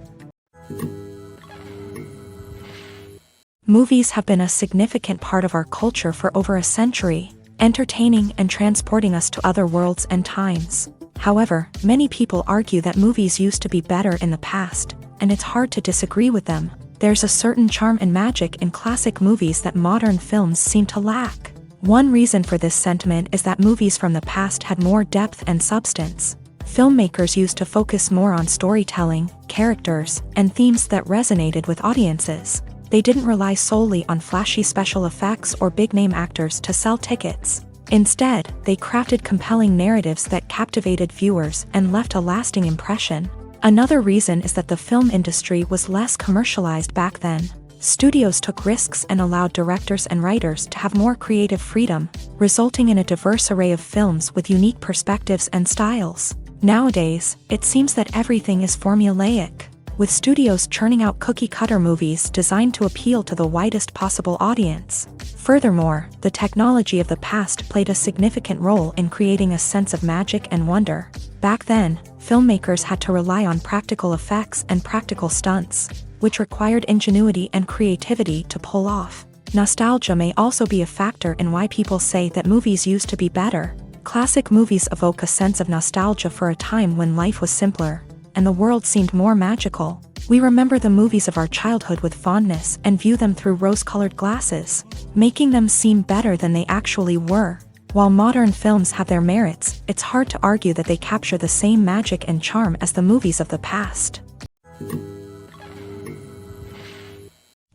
Movies have been a significant part of our culture for over a century, entertaining and transporting us to other worlds and times. However, many people argue that movies used to be better in the past, and it's hard to disagree with them. There's a certain charm and magic in classic movies that modern films seem to lack. One reason for this sentiment is that movies from the past had more depth and substance. Filmmakers used to focus more on storytelling, characters, and themes that resonated with audiences. They didn't rely solely on flashy special effects or big-name actors to sell tickets. Instead, they crafted compelling narratives that captivated viewers and left a lasting impression. Another reason is that the film industry was less commercialized back then. Studios took risks and allowed directors and writers to have more creative freedom, resulting in a diverse array of films with unique perspectives and styles. Nowadays, it seems that everything is formulaic, with studios churning out cookie-cutter movies designed to appeal to the widest possible audience. Furthermore, the technology of the past played a significant role in creating a sense of magic and wonder. Back then, filmmakers had to rely on practical effects and practical stunts, which required ingenuity and creativity to pull off. Nostalgia may also be a factor in why people say that movies used to be better. Classic movies evoke a sense of nostalgia for a time when life was simpler, and the world seemed more magical. We remember the movies of our childhood with fondness and view them through rose-colored glasses, making them seem better than they actually were. While modern films have their merits, it's hard to argue that they capture the same magic and charm as the movies of the past.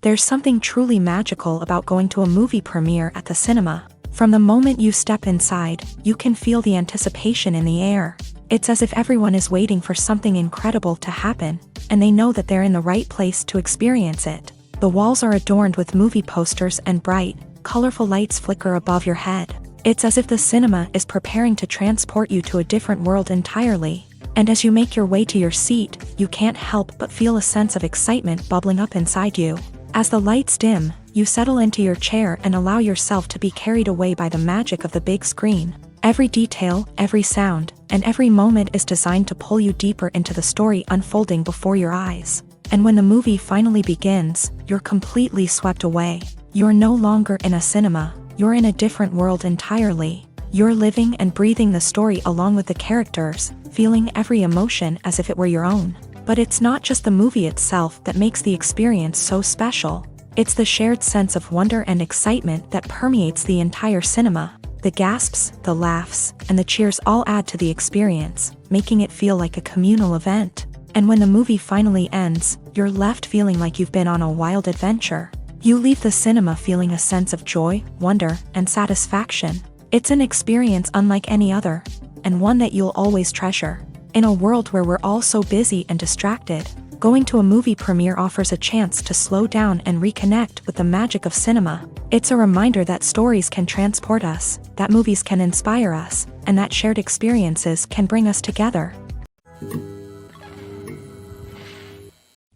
There's something truly magical about going to a movie premiere at the cinema. From the moment you step inside, you can feel the anticipation in the air. It's as if everyone is waiting for something incredible to happen, and they know that they're in the right place to experience it. The walls are adorned with movie posters and bright, colorful lights flicker above your head. It's as if the cinema is preparing to transport you to a different world entirely. And as you make your way to your seat, you can't help but feel a sense of excitement bubbling up inside you. As the lights dim, you settle into your chair and allow yourself to be carried away by the magic of the big screen. Every detail, every sound, and every moment is designed to pull you deeper into the story unfolding before your eyes. And when the movie finally begins, you're completely swept away. You're no longer in a cinema, you're in a different world entirely. You're living and breathing the story along with the characters, feeling every emotion as if it were your own. But it's not just the movie itself that makes the experience so special. It's the shared sense of wonder and excitement that permeates the entire cinema. The gasps, the laughs, and the cheers all add to the experience, making it feel like a communal event. And when the movie finally ends, you're left feeling like you've been on a wild adventure. You leave the cinema feeling a sense of joy, wonder, and satisfaction. It's an experience unlike any other, and one that you'll always treasure. In a world where we're all so busy and distracted, going to a movie premiere offers a chance to slow down and reconnect with the magic of cinema. It's a reminder that stories can transport us, that movies can inspire us, and that shared experiences can bring us together.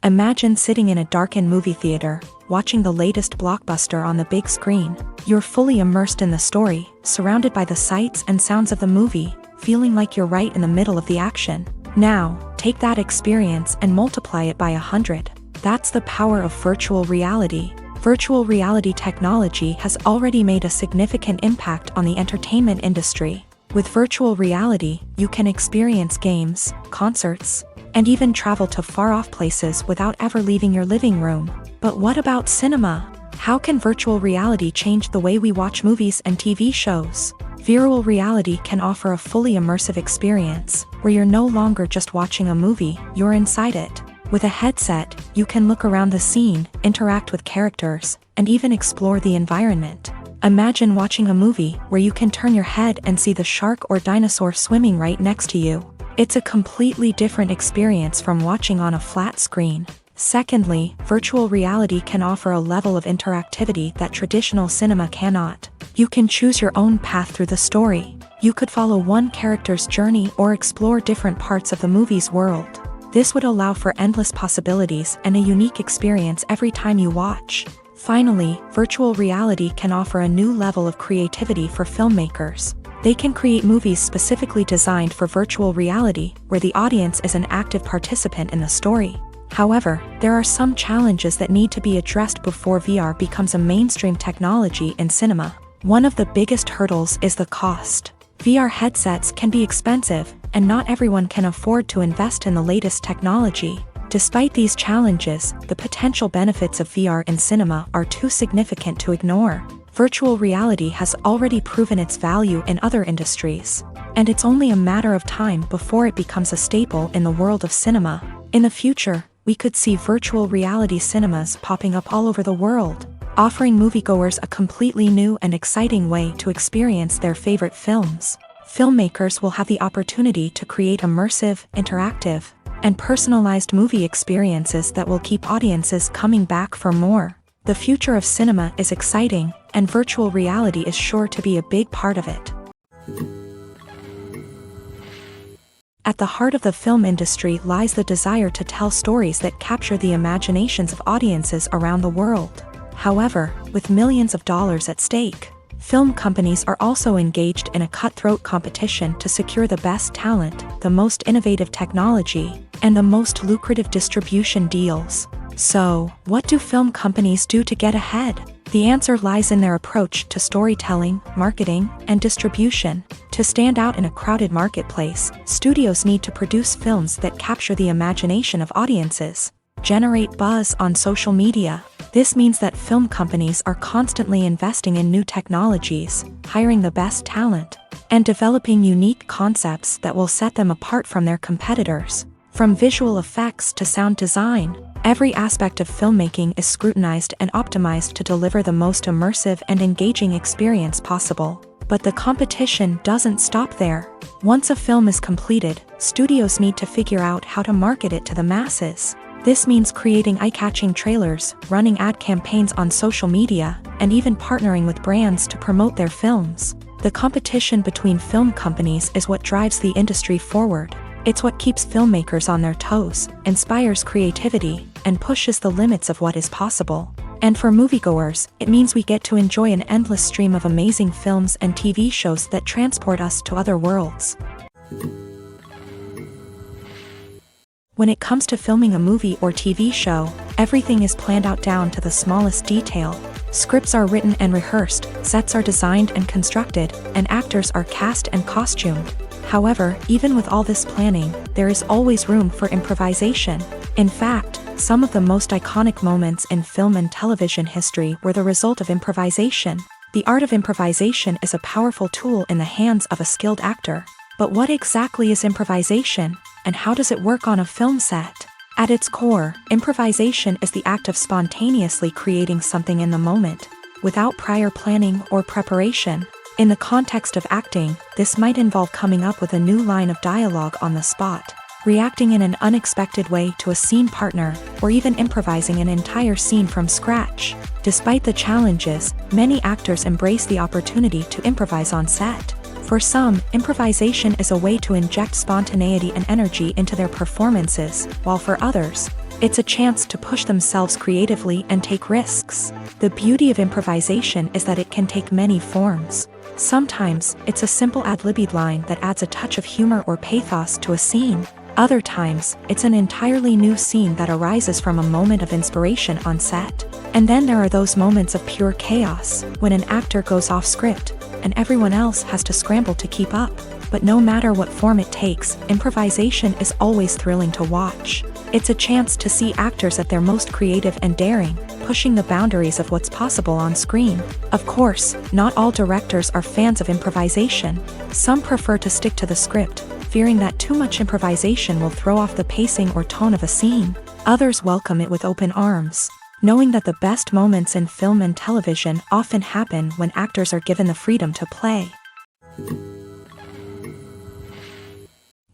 Imagine sitting in a darkened movie theater, watching the latest blockbuster on the big screen. You're fully immersed in the story, surrounded by the sights and sounds of the movie, feeling like you're right in the middle of the action. Now, take that experience and multiply it by 100. That's the power of virtual reality. Virtual reality technology has already made a significant impact on the entertainment industry. With virtual reality, you can experience games, concerts, and even travel to far-off places without ever leaving your living room. But what about cinema? How can virtual reality change the way we watch movies and TV shows? Virtual reality can offer a fully immersive experience, where you're no longer just watching a movie, you're inside it. With a headset, you can look around the scene, interact with characters, and even explore the environment. Imagine watching a movie where you can turn your head and see the shark or dinosaur swimming right next to you. It's a completely different experience from watching on a flat screen. Secondly, virtual reality can offer a level of interactivity that traditional cinema cannot. You can choose your own path through the story. You could follow one character's journey or explore different parts of the movie's world. This would allow for endless possibilities and a unique experience every time you watch. Finally, virtual reality can offer a new level of creativity for filmmakers. They can create movies specifically designed for virtual reality, where the audience is an active participant in the story. However, there are some challenges that need to be addressed before VR becomes a mainstream technology in cinema. One of the biggest hurdles is the cost. VR headsets can be expensive, and not everyone can afford to invest in the latest technology. Despite these challenges, the potential benefits of VR in cinema are too significant to ignore. Virtual reality has already proven its value in other industries, and it's only a matter of time before it becomes a staple in the world of cinema. In the future, we could see virtual reality cinemas popping up all over the world, offering moviegoers a completely new and exciting way to experience their favorite films. Filmmakers will have the opportunity to create immersive, interactive, and personalized movie experiences that will keep audiences coming back for more. The future of cinema is exciting, and virtual reality is sure to be a big part of it. At the heart of the film industry lies the desire to tell stories that capture the imaginations of audiences around the world. However, with millions of dollars at stake, film companies are also engaged in a cutthroat competition to secure the best talent, the most innovative technology, and the most lucrative distribution deals. So, what do film companies do to get ahead? The answer lies in their approach to storytelling, marketing, and distribution. To stand out in a crowded marketplace, studios need to produce films that capture the imagination of audiences, generate buzz on social media. This means that film companies are constantly investing in new technologies, hiring the best talent, and developing unique concepts that will set them apart from their competitors. From visual effects to sound design, every aspect of filmmaking is scrutinized and optimized to deliver the most immersive and engaging experience possible. But the competition doesn't stop there. Once a film is completed, studios need to figure out how to market it to the masses. This means creating eye-catching trailers, running ad campaigns on social media, and even partnering with brands to promote their films. The competition between film companies is what drives the industry forward. It's what keeps filmmakers on their toes, inspires creativity, and pushes the limits of what is possible. And for moviegoers, it means we get to enjoy an endless stream of amazing films and TV shows that transport us to other worlds. When it comes to filming a movie or TV show, everything is planned out down to the smallest detail. Scripts are written and rehearsed, sets are designed and constructed, and actors are cast and costumed. However, even with all this planning, there is always room for improvisation. In fact, some of the most iconic moments in film and television history were the result of improvisation. The art of improvisation is a powerful tool in the hands of a skilled actor. But what exactly is improvisation, and how does it work on a film set? At its core, improvisation is the act of spontaneously creating something in the moment, without prior planning or preparation. In the context of acting, this might involve coming up with a new line of dialogue on the spot, reacting in an unexpected way to a scene partner, or even improvising an entire scene from scratch. Despite the challenges, many actors embrace the opportunity to improvise on set. For some, improvisation is a way to inject spontaneity and energy into their performances, while for others, it's a chance to push themselves creatively and take risks. The beauty of improvisation is that it can take many forms. Sometimes, it's a simple ad-libbed line that adds a touch of humor or pathos to a scene. Other times, it's an entirely new scene that arises from a moment of inspiration on set. And then there are those moments of pure chaos, when an actor goes off script, and everyone else has to scramble to keep up. But no matter what form it takes, improvisation is always thrilling to watch. It's a chance to see actors at their most creative and daring, pushing the boundaries of what's possible on screen. Of course, not all directors are fans of improvisation. Some prefer to stick to the script, fearing that too much improvisation will throw off the pacing or tone of a scene. Others welcome it with open arms, knowing that the best moments in film and television often happen when actors are given the freedom to play.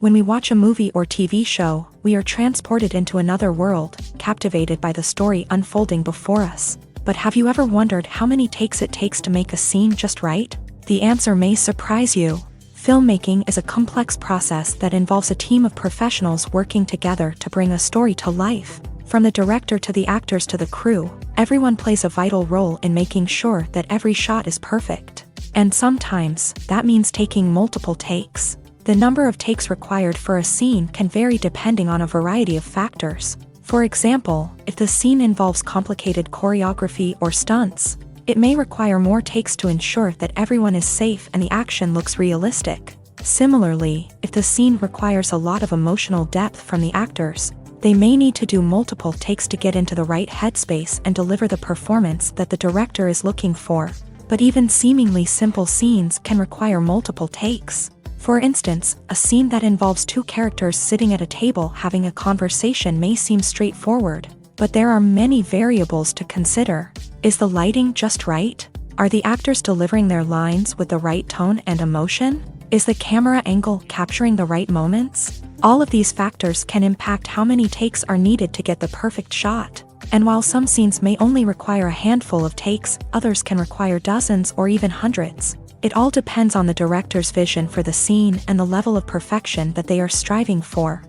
When we watch a movie or TV show, we are transported into another world, captivated by the story unfolding before us. But have you ever wondered how many takes it takes to make a scene just right? The answer may surprise you. Filmmaking is a complex process that involves a team of professionals working together to bring a story to life. From the director to the actors to the crew, everyone plays a vital role in making sure that every shot is perfect. And sometimes, that means taking multiple takes. The number of takes required for a scene can vary depending on a variety of factors. For example, if the scene involves complicated choreography or stunts, it may require more takes to ensure that everyone is safe and the action looks realistic. Similarly, if the scene requires a lot of emotional depth from the actors, they may need to do multiple takes to get into the right headspace and deliver the performance that the director is looking for. But even seemingly simple scenes can require multiple takes. For instance, a scene that involves two characters sitting at a table having a conversation may seem straightforward, but there are many variables to consider. Is the lighting just right? Are the actors delivering their lines with the right tone and emotion? Is the camera angle capturing the right moments? All of these factors can impact how many takes are needed to get the perfect shot. And while some scenes may only require a handful of takes, others can require dozens or even hundreds. It all depends on the director's vision for the scene and the level of perfection that they are striving for.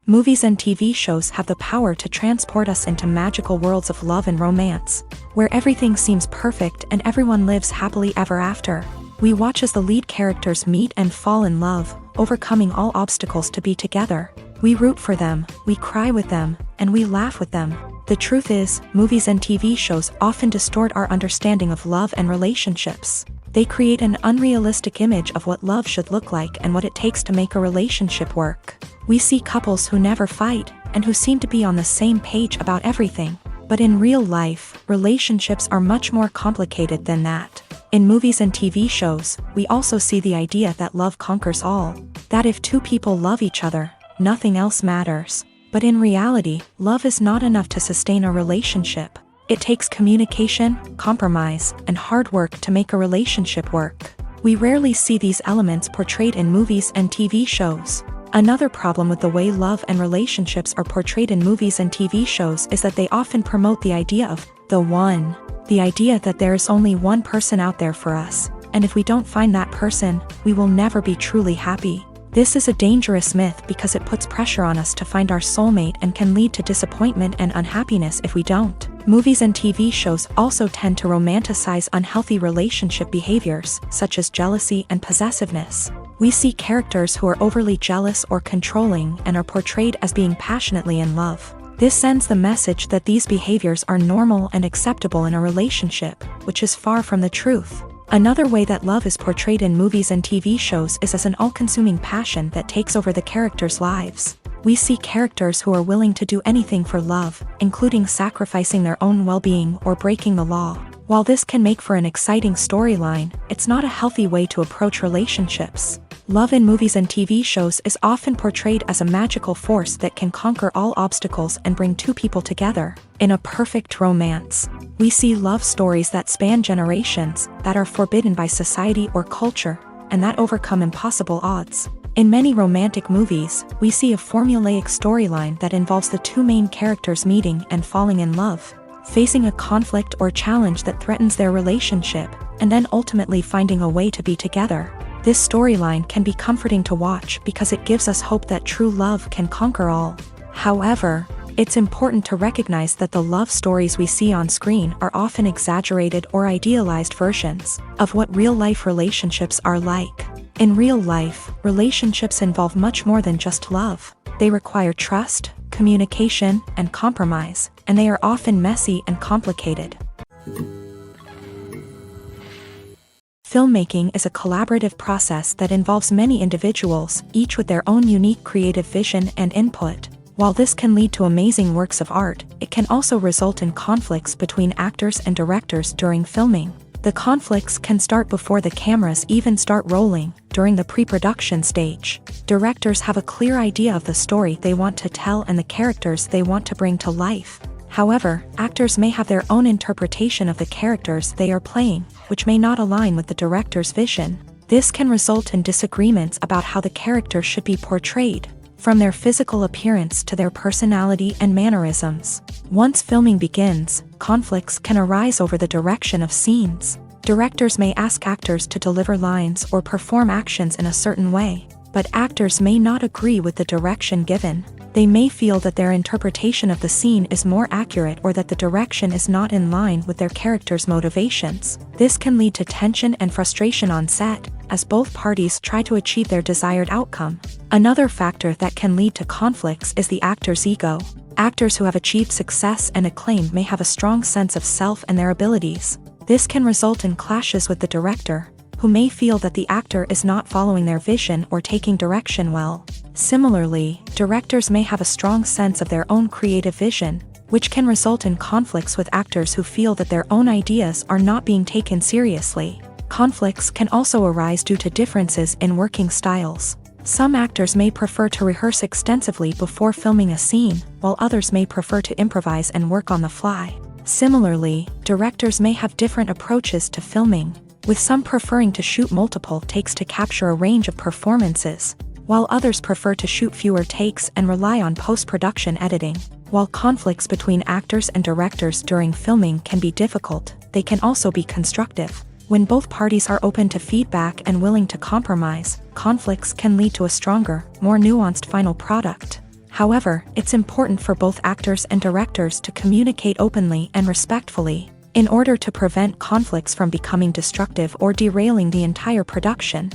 Movies and TV shows have the power to transport us into magical worlds of love and romance, where everything seems perfect and everyone lives happily ever after. We watch as the lead characters meet and fall in love, overcoming all obstacles to be together. We root for them, we cry with them, and we laugh with them. The truth is, movies and TV shows often distort our understanding of love and relationships. They create an unrealistic image of what love should look like and what it takes to make a relationship work. We see couples who never fight, and who seem to be on the same page about everything. But in real life, relationships are much more complicated than that. In movies and TV shows, we also see the idea that love conquers all. That if two people love each other, nothing else matters. But in reality, love is not enough to sustain a relationship. It takes communication, compromise, and hard work to make a relationship work. We rarely see these elements portrayed in movies and TV shows. Another problem with the way love and relationships are portrayed in movies and TV shows is that they often promote the idea of the one. The idea that there is only one person out there for us, and if we don't find that person, we will never be truly happy. This is a dangerous myth because it puts pressure on us to find our soulmate and can lead to disappointment and unhappiness if we don't. Movies and TV shows also tend to romanticize unhealthy relationship behaviors, such as jealousy and possessiveness. We see characters who are overly jealous or controlling and are portrayed as being passionately in love. This sends the message that these behaviors are normal and acceptable in a relationship, which is far from the truth. Another way that love is portrayed in movies and TV shows is as an all-consuming passion that takes over the characters' lives. We see characters who are willing to do anything for love, including sacrificing their own well-being or breaking the law. While this can make for an exciting storyline, it's not a healthy way to approach relationships. Love in movies and TV shows is often portrayed as a magical force that can conquer all obstacles and bring two people together. In a perfect romance, we see love stories that span generations, that are forbidden by society or culture, and that overcome impossible odds. In many romantic movies, we see a formulaic storyline that involves the two main characters meeting and falling in love, facing a conflict or challenge that threatens their relationship, and then ultimately finding a way to be together. This storyline can be comforting to watch because it gives us hope that true love can conquer all. However, it's important to recognize that the love stories we see on screen are often exaggerated or idealized versions of what real-life relationships are like. In real life, relationships involve much more than just love. They require trust, communication, and compromise, and they are often messy and complicated. Filmmaking is a collaborative process that involves many individuals, each with their own unique creative vision and input. While this can lead to amazing works of art, it can also result in conflicts between actors and directors during filming. The conflicts can start before the cameras even start rolling, during the pre-production stage. Directors have a clear idea of the story they want to tell and the characters they want to bring to life. However, actors may have their own interpretation of the characters they are playing, which may not align with the director's vision. This can result in disagreements about how the character should be portrayed. from their physical appearance to their personality and mannerisms. Once filming begins, conflicts can arise over the direction of scenes. Directors may ask actors to deliver lines or perform actions in a certain way, but actors may not agree with the direction given. They may feel that their interpretation of the scene is more accurate or that the direction is not in line with their character's motivations. This can lead to tension and frustration on set, as both parties try to achieve their desired outcome. Another factor that can lead to conflicts is the actor's ego. Actors who have achieved success and acclaim may have a strong sense of self and their abilities. This can result in clashes with the director, who may feel that the actor is not following their vision or taking direction well. Similarly, directors may have a strong sense of their own creative vision, which can result in conflicts with actors who feel that their own ideas are not being taken seriously. Conflicts can also arise due to differences in working styles. Some actors may prefer to rehearse extensively before filming a scene, while others may prefer to improvise and work on the fly. Similarly, directors may have different approaches to filming, with some preferring to shoot multiple takes to capture a range of performances, while others prefer to shoot fewer takes and rely on post-production editing. While conflicts between actors and directors during filming can be difficult, they can also be constructive. When both parties are open to feedback and willing to compromise, conflicts can lead to a stronger, more nuanced final product. However, it's important for both actors and directors to communicate openly and respectfully, in order to prevent conflicts from becoming destructive or derailing the entire production.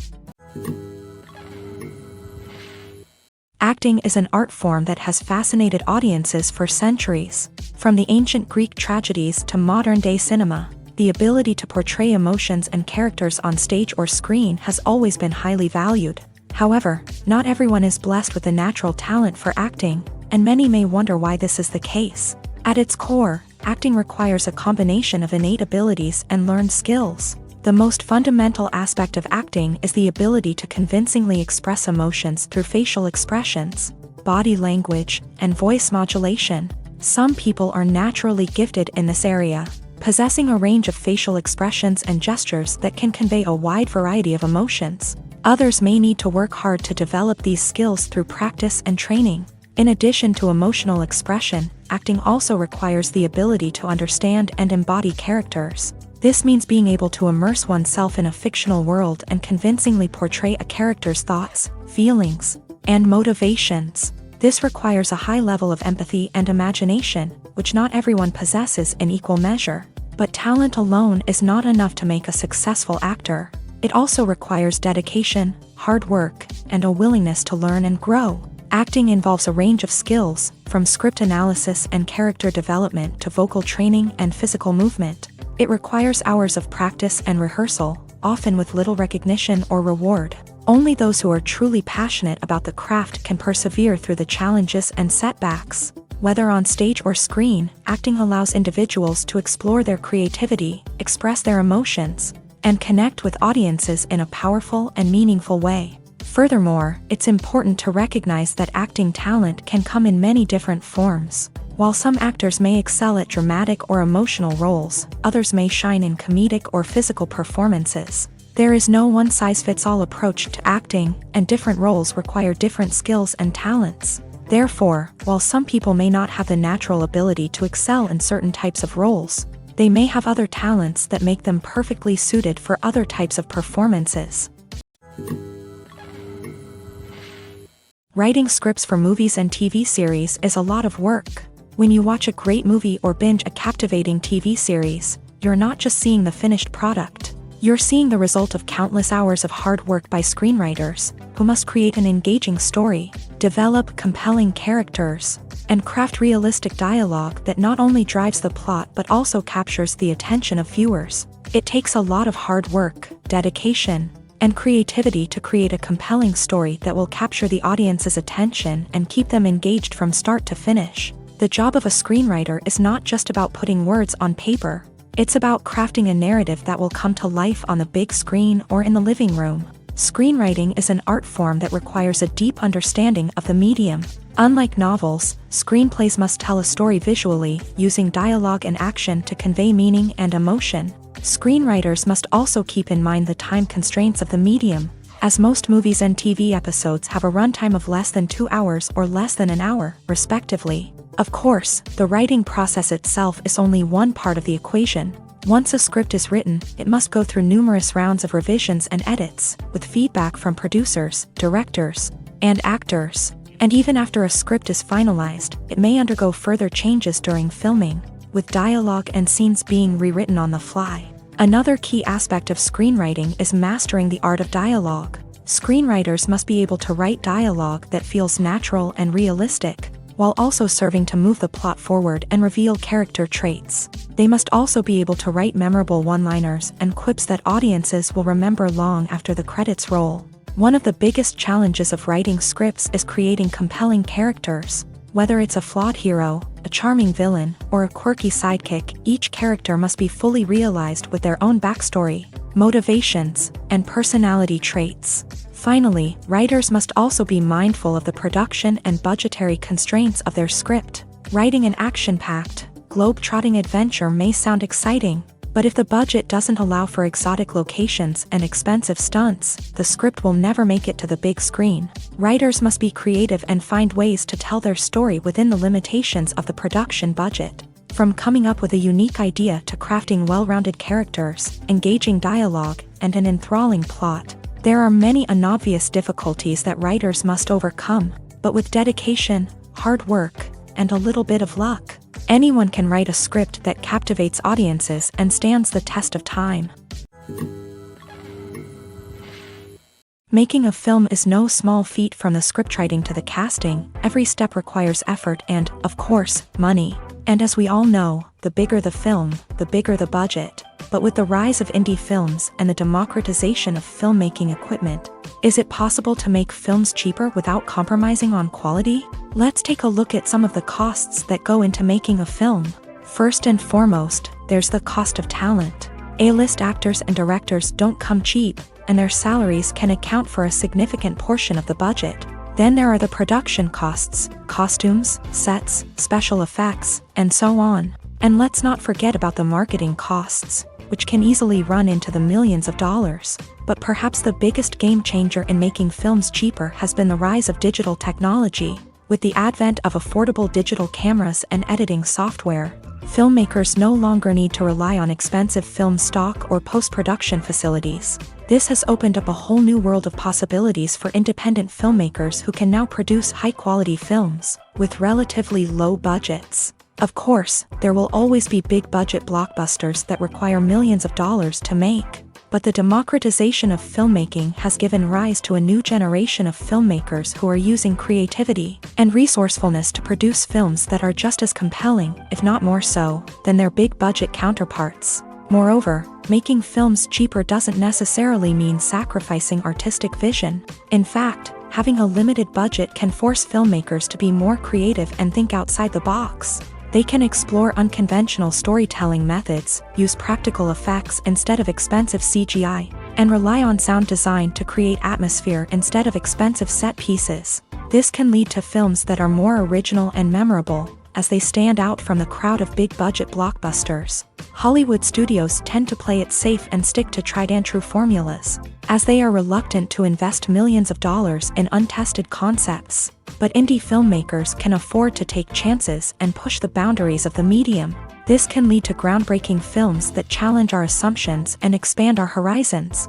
Acting is an art form that has fascinated audiences for centuries. From the ancient Greek tragedies to modern-day cinema, the ability to portray emotions and characters on stage or screen has always been highly valued. However, not everyone is blessed with a natural talent for acting, and many may wonder why this is the case. At its core, acting requires a combination of innate abilities and learned skills. The most fundamental aspect of acting is the ability to convincingly express emotions through facial expressions, body language, and voice modulation. Some people are naturally gifted in this area, possessing a range of facial expressions and gestures that can convey a wide variety of emotions. Others may need to work hard to develop these skills through practice and training. In addition to emotional expression, acting also requires the ability to understand and embody characters. This means being able to immerse oneself in a fictional world and convincingly portray a character's thoughts, feelings, and motivations. This requires a high level of empathy and imagination, which not everyone possesses in equal measure. But talent alone is not enough to make a successful actor. It also requires dedication, hard work, and a willingness to learn and grow. Acting involves a range of skills, from script analysis and character development to vocal training and physical movement. It requires hours of practice and rehearsal, often with little recognition or reward. Only those who are truly passionate about the craft can persevere through the challenges and setbacks. Whether on stage or screen, acting allows individuals to explore their creativity, express their emotions, and connect with audiences in a powerful and meaningful way. Furthermore, it's important to recognize that acting talent can come in many different forms. While some actors may excel at dramatic or emotional roles, others may shine in comedic or physical performances. There is no one-size-fits-all approach to acting, and different roles require different skills and talents. Therefore, while some people may not have the natural ability to excel in certain types of roles, they may have other talents that make them perfectly suited for other types of performances. Writing scripts for movies and TV series is a lot of work. When you watch a great movie or binge a captivating TV series, you're not just seeing the finished product. You're seeing the result of countless hours of hard work by screenwriters, who must create an engaging story, develop compelling characters, and craft realistic dialogue that not only drives the plot but also captures the attention of viewers. It takes a lot of hard work, dedication, and creativity to create a compelling story that will capture the audience's attention and keep them engaged from start to finish. The job of a screenwriter is not just about putting words on paper. It's about crafting a narrative that will come to life on the big screen or in the living room. Screenwriting is an art form that requires a deep understanding of the medium. Unlike novels, screenplays must tell a story visually, using dialogue and action to convey meaning and emotion. Screenwriters must also keep in mind the time constraints of the medium, as most movies and TV episodes have a runtime of less than 2 hours or less than an hour, respectively. Of course, the writing process itself is only one part of the equation. Once a script is written, it must go through numerous rounds of revisions and edits, with feedback from producers, directors, and actors. And even after a script is finalized, it may undergo further changes during filming, with dialogue and scenes being rewritten on the fly. Another key aspect of screenwriting is mastering the art of dialogue. Screenwriters must be able to write dialogue that feels natural and realistic, while also serving to move the plot forward and reveal character traits. They must also be able to write memorable one-liners and quips that audiences will remember long after the credits roll. One of the biggest challenges of writing scripts is creating compelling characters. Whether it's a flawed hero, a charming villain, or a quirky sidekick, each character must be fully realized with their own backstory, motivations, and personality traits. Finally, writers must also be mindful of the production and budgetary constraints of their script. Writing an action-packed, globe-trotting adventure may sound exciting, but if the budget doesn't allow for exotic locations and expensive stunts, the script will never make it to the big screen. Writers must be creative and find ways to tell their story within the limitations of the production budget. From coming up with a unique idea to crafting well-rounded characters, engaging dialogue, and an enthralling plot, there are many unobvious difficulties that writers must overcome, but with dedication, hard work, and a little bit of luck, anyone can write a script that captivates audiences and stands the test of time. Making a film is no small feat. From the scriptwriting to the casting, every step requires effort and, of course, money. And as we all know, the bigger the film, the bigger the budget. But with the rise of indie films and the democratization of filmmaking equipment, is it possible to make films cheaper without compromising on quality? Let's take a look at some of the costs that go into making a film. First and foremost, there's the cost of talent. A-list actors and directors don't come cheap, and their salaries can account for a significant portion of the budget. Then there are the production costs, costumes, sets, special effects, and so on. And let's not forget about the marketing costs, which can easily run into the millions of dollars. But perhaps the biggest game changer in making films cheaper has been the rise of digital technology. With the advent of affordable digital cameras and editing software, filmmakers no longer need to rely on expensive film stock or post-production facilities. This has opened up a whole new world of possibilities for independent filmmakers who can now produce high-quality films with relatively low budgets. Of course, there will always be big-budget blockbusters that require millions of dollars to make. But the democratization of filmmaking has given rise to a new generation of filmmakers who are using creativity and resourcefulness to produce films that are just as compelling, if not more so, than their big-budget counterparts. Moreover, making films cheaper doesn't necessarily mean sacrificing artistic vision. In fact, having a limited budget can force filmmakers to be more creative and think outside the box. They can explore unconventional storytelling methods, use practical effects instead of expensive CGI, and rely on sound design to create atmosphere instead of expensive set pieces. This can lead to films that are more original and memorable, as they stand out from the crowd of big-budget blockbusters. Hollywood studios tend to play it safe and stick to tried-and-true formulas, as they are reluctant to invest millions of dollars in untested concepts. But indie filmmakers can afford to take chances and push the boundaries of the medium. This can lead to groundbreaking films that challenge our assumptions and expand our horizons.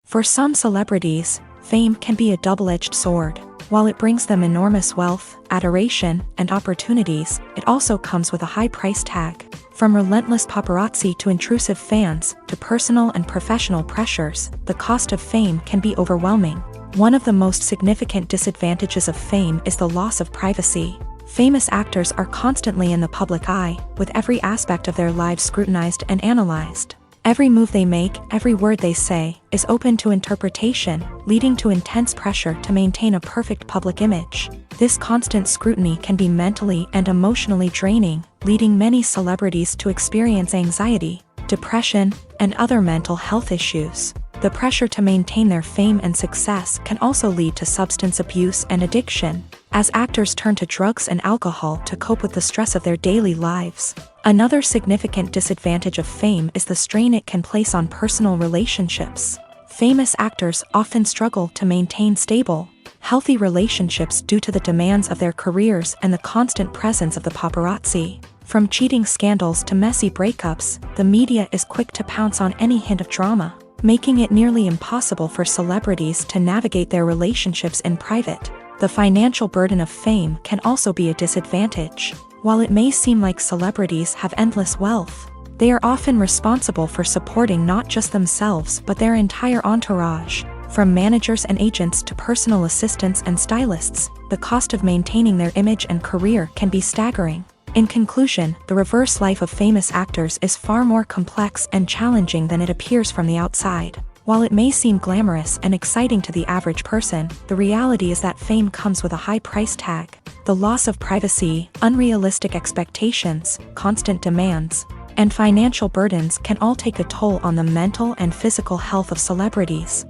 For some celebrities, fame can be a double-edged sword. While it brings them enormous wealth, adoration, and opportunities, it also comes with a high price tag. From relentless paparazzi to intrusive fans, to personal and professional pressures, the cost of fame can be overwhelming. One of the most significant disadvantages of fame is the loss of privacy. Famous actors are constantly in the public eye, with every aspect of their lives scrutinized and analyzed. Every move they make, every word they say, is open to interpretation, leading to intense pressure to maintain a perfect public image. This constant scrutiny can be mentally and emotionally draining, leading many celebrities to experience anxiety, depression, and other mental health issues. The pressure to maintain their fame and success can also lead to substance abuse and addiction, as actors turn to drugs and alcohol to cope with the stress of their daily lives. Another significant disadvantage of fame is the strain it can place on personal relationships. Famous actors often struggle to maintain stable, healthy relationships due to the demands of their careers and the constant presence of the paparazzi. From cheating scandals to messy breakups, the media is quick to pounce on any hint of drama, making it nearly impossible for celebrities to navigate their relationships in private. The financial burden of fame can also be a disadvantage. While it may seem like celebrities have endless wealth, they are often responsible for supporting not just themselves but their entire entourage. From managers and agents to personal assistants and stylists, the cost of maintaining their image and career can be staggering. In conclusion, the reverse life of famous actors is far more complex and challenging than it appears from the outside. While it may seem glamorous and exciting to the average person, the reality is that fame comes with a high price tag. The loss of privacy, unrealistic expectations, constant demands, and financial burdens can all take a toll on the mental and physical health of celebrities.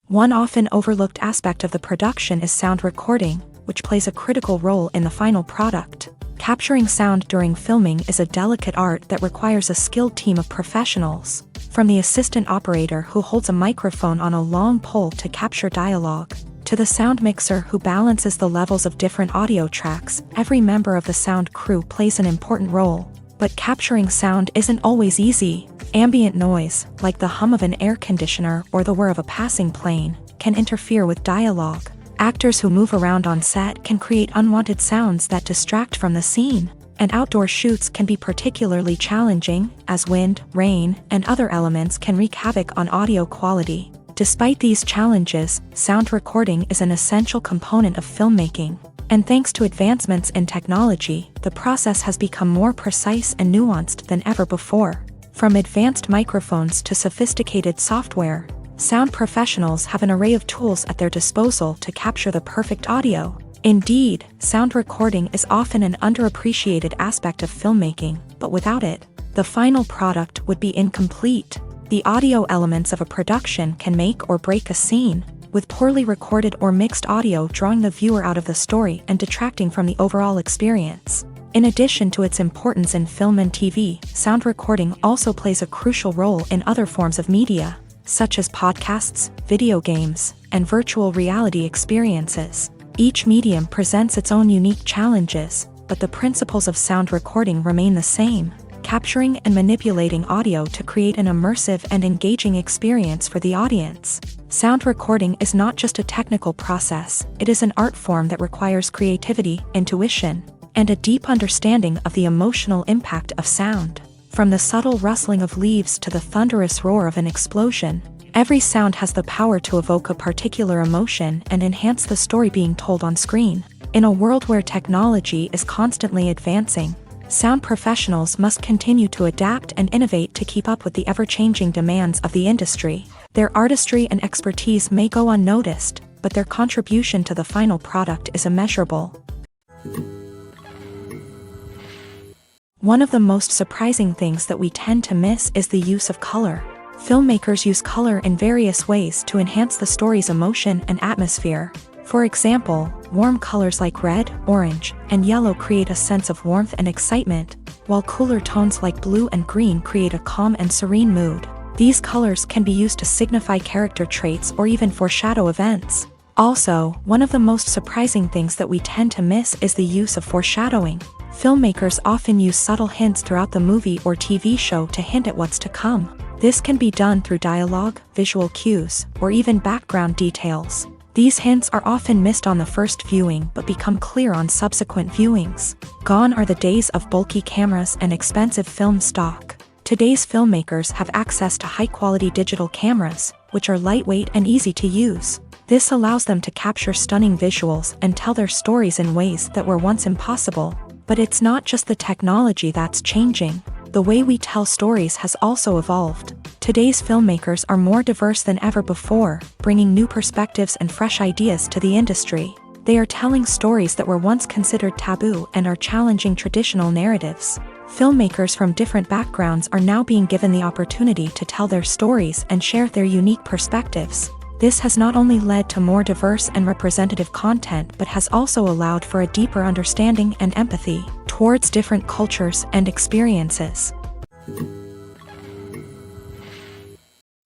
One often overlooked aspect of the production is sound recording, which plays a critical role in the final product. Capturing sound during filming is a delicate art that requires a skilled team of professionals. From the assistant operator who holds a microphone on a long pole to capture dialogue, to the sound mixer who balances the levels of different audio tracks, every member of the sound crew plays an important role. But capturing sound isn't always easy. Ambient noise, like the hum of an air conditioner or the whir of a passing plane, can interfere with dialogue. Actors who move around on set can create unwanted sounds that distract from the scene, and outdoor shoots can be particularly challenging, as wind, rain, and other elements can wreak havoc on audio quality. Despite these challenges, sound recording is an essential component of filmmaking, and thanks to advancements in technology, the process has become more precise and nuanced than ever before. From advanced microphones to sophisticated software, sound professionals have an array of tools at their disposal to capture the perfect audio. Indeed, sound recording is often an underappreciated aspect of filmmaking, but without it, the final product would be incomplete. The audio elements of a production can make or break a scene, with poorly recorded or mixed audio drawing the viewer out of the story and detracting from the overall experience. In addition to its importance in film and TV, sound recording also plays a crucial role in other forms of media, such as podcasts, video games, and virtual reality experiences. Each medium presents its own unique challenges, but the principles of sound recording remain the same: capturing and manipulating audio to create an immersive and engaging experience for the audience. Sound recording is not just a technical process, it is an art form that requires creativity, intuition, and a deep understanding of the emotional impact of sound. From the subtle rustling of leaves to the thunderous roar of an explosion, every sound has the power to evoke a particular emotion and enhance the story being told on screen. In a world where technology is constantly advancing, sound professionals must continue to adapt and innovate to keep up with the ever-changing demands of the industry. Their artistry and expertise may go unnoticed, but their contribution to the final product is immeasurable. One of the most surprising things that we tend to miss is the use of color. Filmmakers use color in various ways to enhance the story's emotion and atmosphere. For example, warm colors like red, orange, and yellow create a sense of warmth and excitement, while cooler tones like blue and green create a calm and serene mood. These colors can be used to signify character traits or even foreshadow events. Also, one of the most surprising things that we tend to miss is the use of foreshadowing. Filmmakers often use subtle hints throughout the movie or TV show to hint at what's to come. This can be done through dialogue, visual cues, or even background details. These hints are often missed on the first viewing but become clear on subsequent viewings. Gone are the days of bulky cameras and expensive film stock. Today's filmmakers have access to high-quality digital cameras, which are lightweight and easy to use. This allows them to capture stunning visuals and tell their stories in ways that were once impossible. But it's not just the technology that's changing. The way we tell stories has also evolved. Today's filmmakers are more diverse than ever before, bringing new perspectives and fresh ideas to the industry. They are telling stories that were once considered taboo and are challenging traditional narratives. Filmmakers from different backgrounds are now being given the opportunity to tell their stories and share their unique perspectives. This has not only led to more diverse and representative content but has also allowed for a deeper understanding and empathy towards different cultures and experiences.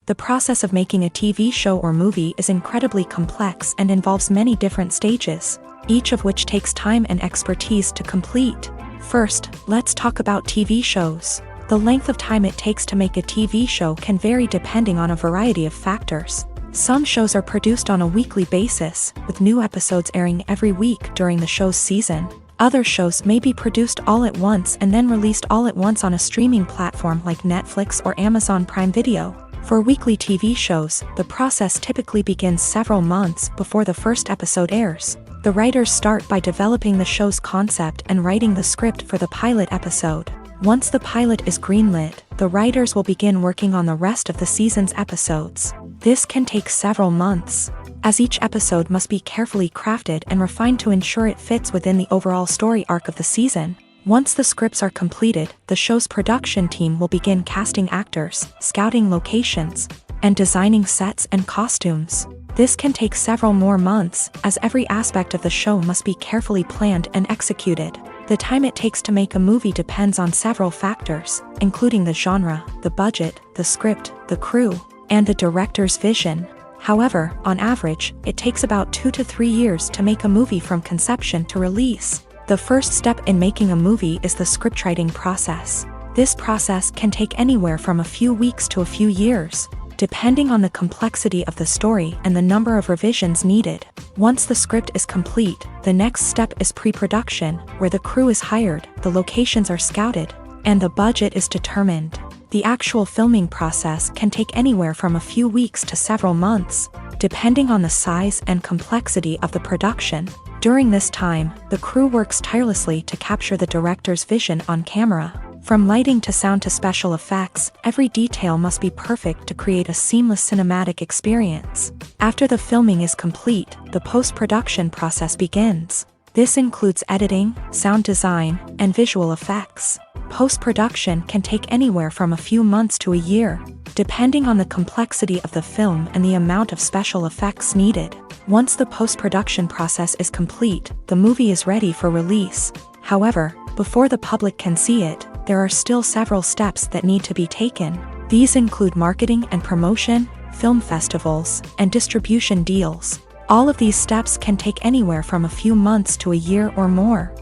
The process of making a TV show or movie is incredibly complex and involves many different stages, each of which takes time and expertise to complete. First, let's talk about TV shows. The length of time it takes to make a TV show can vary depending on a variety of factors. Some shows are produced on a weekly basis, with new episodes airing every week during the show's season. Other shows may be produced all at once and then released all at once on a streaming platform like Netflix or Amazon Prime Video. For weekly TV shows, the process typically begins several months before the first episode airs. The writers start by developing the show's concept and writing the script for the pilot episode. Once the pilot is greenlit, the writers will begin working on the rest of the season's episodes. This can take several months, as each episode must be carefully crafted and refined to ensure it fits within the overall story arc of the season. Once the scripts are completed, the show's production team will begin casting actors, scouting locations, and designing sets and costumes. This can take several more months, as every aspect of the show must be carefully planned and executed. The time it takes to make a movie depends on several factors, including the genre, the budget, the script, the crew, and the director's vision. However, on average, it takes about 2 to 3 years to make a movie from conception to release. The first step in making a movie is the scriptwriting process. This process can take anywhere from a few weeks to a few years, depending on the complexity of the story and the number of revisions needed. Once the script is complete, the next step is pre-production, where the crew is hired, the locations are scouted, and the budget is determined. The actual filming process can take anywhere from a few weeks to several months, depending on the size and complexity of the production. During this time, the crew works tirelessly to capture the director's vision on camera. From lighting to sound to special effects, every detail must be perfect to create a seamless cinematic experience. After the filming is complete, the post-production process begins. This includes editing, sound design, and visual effects. Post-production can take anywhere from a few months to a year, depending on the complexity of the film and the amount of special effects needed. Once the post-production process is complete, the movie is ready for release. However, before the public can see it, there are still several steps that need to be taken. These include marketing and promotion, film festivals, and distribution deals. All of these steps can take anywhere from a few months to a year or more.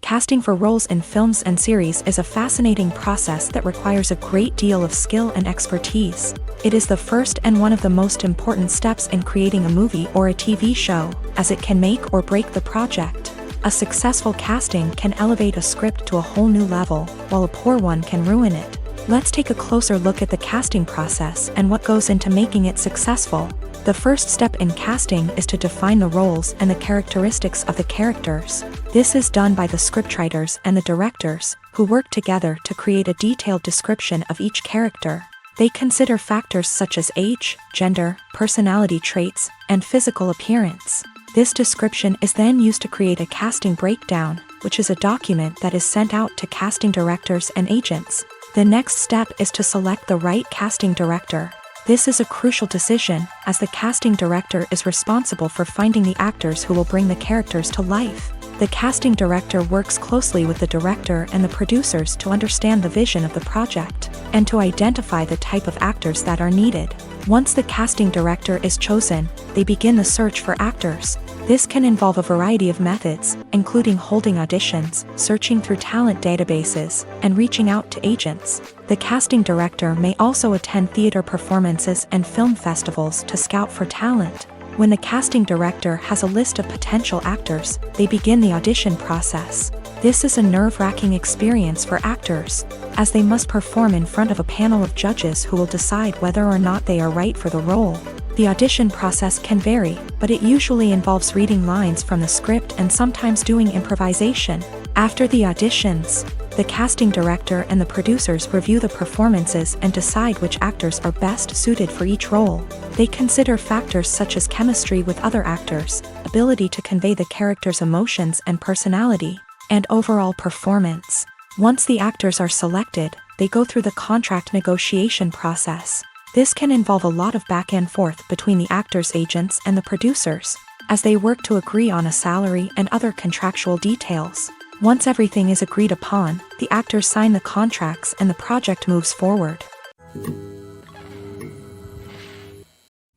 Casting for roles in films and series is a fascinating process that requires a great deal of skill and expertise. It is the first and one of the most important steps in creating a movie or a TV show, as it can make or break the project. A successful casting can elevate a script to a whole new level, while a poor one can ruin it. Let's take a closer look at the casting process and what goes into making it successful. The first step in casting is to define the roles and the characteristics of the characters. This is done by the scriptwriters and the directors, who work together to create a detailed description of each character. They consider factors such as age, gender, personality traits, and physical appearance. This description is then used to create a casting breakdown, which is a document that is sent out to casting directors and agents. The next step is to select the right casting director. This is a crucial decision, as the casting director is responsible for finding the actors who will bring the characters to life. The casting director works closely with the director and the producers to understand the vision of the project, and to identify the type of actors that are needed. Once the casting director is chosen, they begin the search for actors. This can involve a variety of methods, including holding auditions, searching through talent databases, and reaching out to agents. The casting director may also attend theater performances and film festivals to scout for talent. When the casting director has a list of potential actors, they begin the audition process. This is a nerve-wracking experience for actors, as they must perform in front of a panel of judges who will decide whether or not they are right for the role. The audition process can vary, but it usually involves reading lines from the script and sometimes doing improvisation. After the auditions, the casting director and the producers review the performances and decide which actors are best suited for each role. They consider factors such as chemistry with other actors, ability to convey the character's emotions and personality, and overall performance. Once the actors are selected, they go through the contract negotiation process. This can involve a lot of back and forth between the actors' agents and the producers, as they work to agree on a salary and other contractual details. Once everything is agreed upon, the actors sign the contracts and the project moves forward.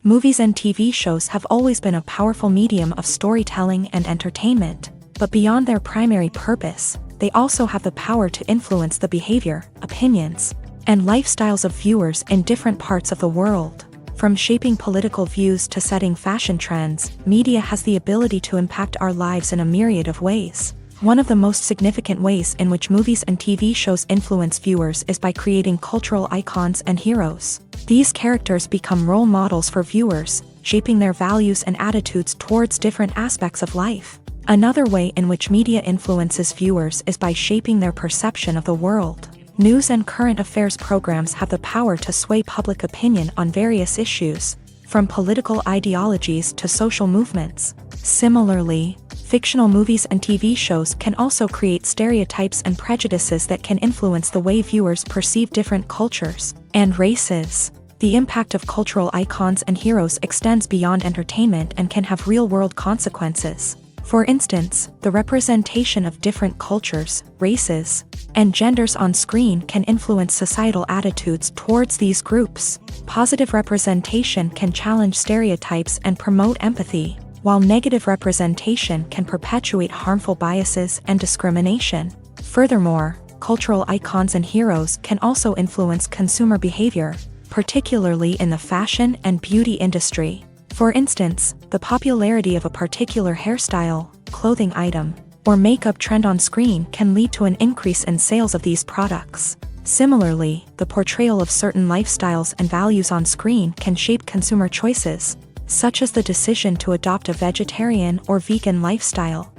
Movies and TV shows have always been a powerful medium of storytelling and entertainment, but beyond their primary purpose, they also have the power to influence the behavior, opinions, and lifestyles of viewers in different parts of the world. From shaping political views to setting fashion trends, media has the ability to impact our lives in a myriad of ways. One of the most significant ways in which movies and TV shows influence viewers is by creating cultural icons and heroes. These characters become role models for viewers, shaping their values and attitudes towards different aspects of life. Another way in which media influences viewers is by shaping their perception of the world. News and current affairs programs have the power to sway public opinion on various issues, from political ideologies to social movements. Similarly, fictional movies and TV shows can also create stereotypes and prejudices that can influence the way viewers perceive different cultures and races. The impact of cultural icons and heroes extends beyond entertainment and can have real-world consequences. For instance, the representation of different cultures, races, and genders on screen can influence societal attitudes towards these groups. Positive representation can challenge stereotypes and promote empathy, while negative representation can perpetuate harmful biases and discrimination. Furthermore, cultural icons and heroes can also influence consumer behavior, particularly in the fashion and beauty industry. For instance, the popularity of a particular hairstyle, clothing item, or makeup trend on screen can lead to an increase in sales of these products. Similarly, the portrayal of certain lifestyles and values on screen can shape consumer choices, such as the decision to adopt a vegetarian or vegan lifestyle.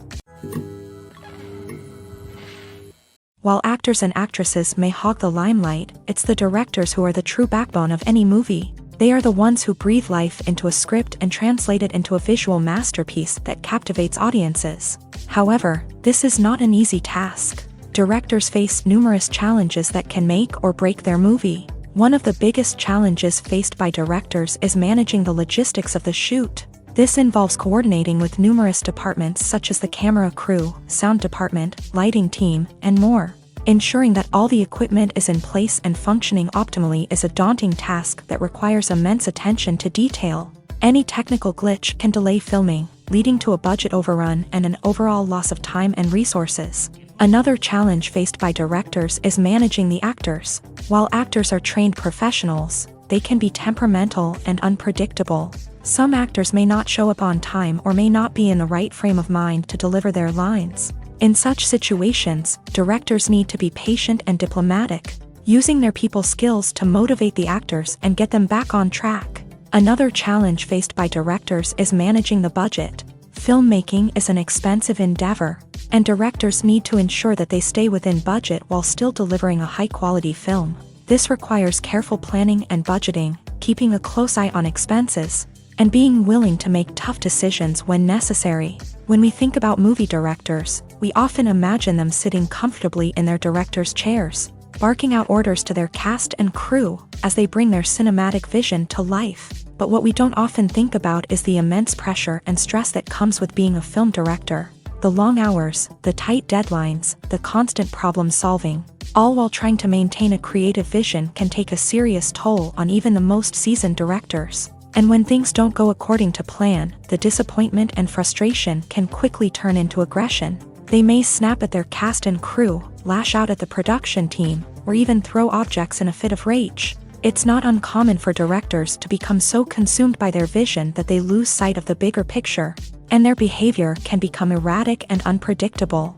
While actors and actresses may hog the limelight, it's the directors who are the true backbone of any movie. They are the ones who breathe life into a script and translate it into a visual masterpiece that captivates audiences. However, this is not an easy task. Directors face numerous challenges that can make or break their movie. One of the biggest challenges faced by directors is managing the logistics of the shoot. This involves coordinating with numerous departments such as the camera crew, sound department, lighting team, and more. Ensuring that all the equipment is in place and functioning optimally is a daunting task that requires immense attention to detail. Any technical glitch can delay filming, leading to a budget overrun and an overall loss of time and resources. Another challenge faced by directors is managing the actors. While actors are trained professionals, they can be temperamental and unpredictable. Some actors may not show up on time or may not be in the right frame of mind to deliver their lines. In such situations, directors need to be patient and diplomatic, using their people skills to motivate the actors and get them back on track. Another challenge faced by directors is managing the budget. Filmmaking is an expensive endeavor, and directors need to ensure that they stay within budget while still delivering a high-quality film. This requires careful planning and budgeting, keeping a close eye on expenses, and being willing to make tough decisions when necessary. When we think about movie directors, we often imagine them sitting comfortably in their director's chairs, barking out orders to their cast and crew as they bring their cinematic vision to life. But what we don't often think about is the immense pressure and stress that comes with being a film director. The long hours, the tight deadlines, the constant problem solving, all while trying to maintain a creative vision can take a serious toll on even the most seasoned directors. And when things don't go according to plan, the disappointment and frustration can quickly turn into aggression. They may snap at their cast and crew, lash out at the production team, or even throw objects in a fit of rage. It's not uncommon for directors to become so consumed by their vision that they lose sight of the bigger picture, and their behavior can become erratic and unpredictable.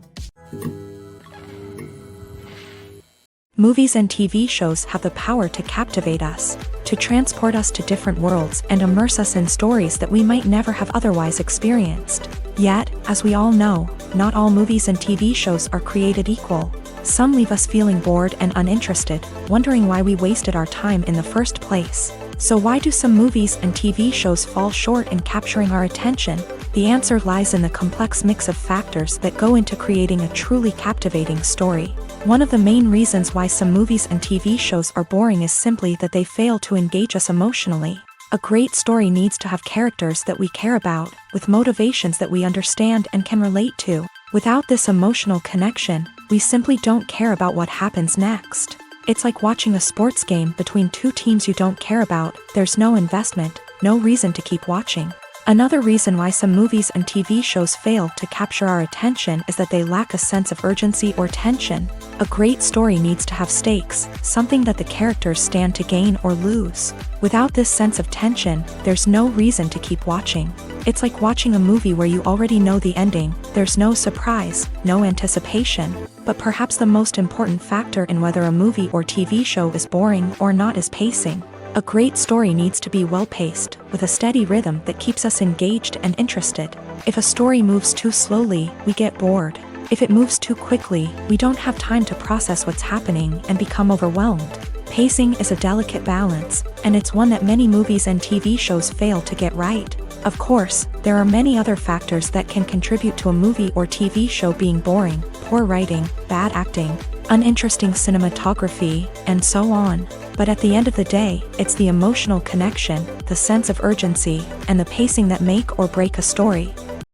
Movies and TV shows have the power to captivate us, to transport us to different worlds and immerse us in stories that we might never have otherwise experienced. Yet, as we all know, not all movies and TV shows are created equal. Some leave us feeling bored and uninterested, wondering why we wasted our time in the first place. So why do some movies and TV shows fall short in capturing our attention? The answer lies in the complex mix of factors that go into creating a truly captivating story. One of the main reasons why some movies and TV shows are boring is simply that they fail to engage us emotionally. A great story needs to have characters that we care about, with motivations that we understand and can relate to. Without this emotional connection, we simply don't care about what happens next. It's like watching a sports game between two teams you don't care about. There's no investment, no reason to keep watching. Another reason why some movies and TV shows fail to capture our attention is that they lack a sense of urgency or tension. A great story needs to have stakes, something that the characters stand to gain or lose. Without this sense of tension, there's no reason to keep watching. It's like watching a movie where you already know the ending. There's no surprise, no anticipation. But perhaps the most important factor in whether a movie or TV show is boring or not is pacing. A great story needs to be well-paced, with a steady rhythm that keeps us engaged and interested. If a story moves too slowly, we get bored. If it moves too quickly, we don't have time to process what's happening and become overwhelmed. Pacing is a delicate balance, and it's one that many movies and TV shows fail to get right. Of course, there are many other factors that can contribute to a movie or TV show being boring: poor writing, bad acting, uninteresting cinematography, and so on. But at the end of the day, it's the emotional connection, the sense of urgency, and the pacing that make or break a story.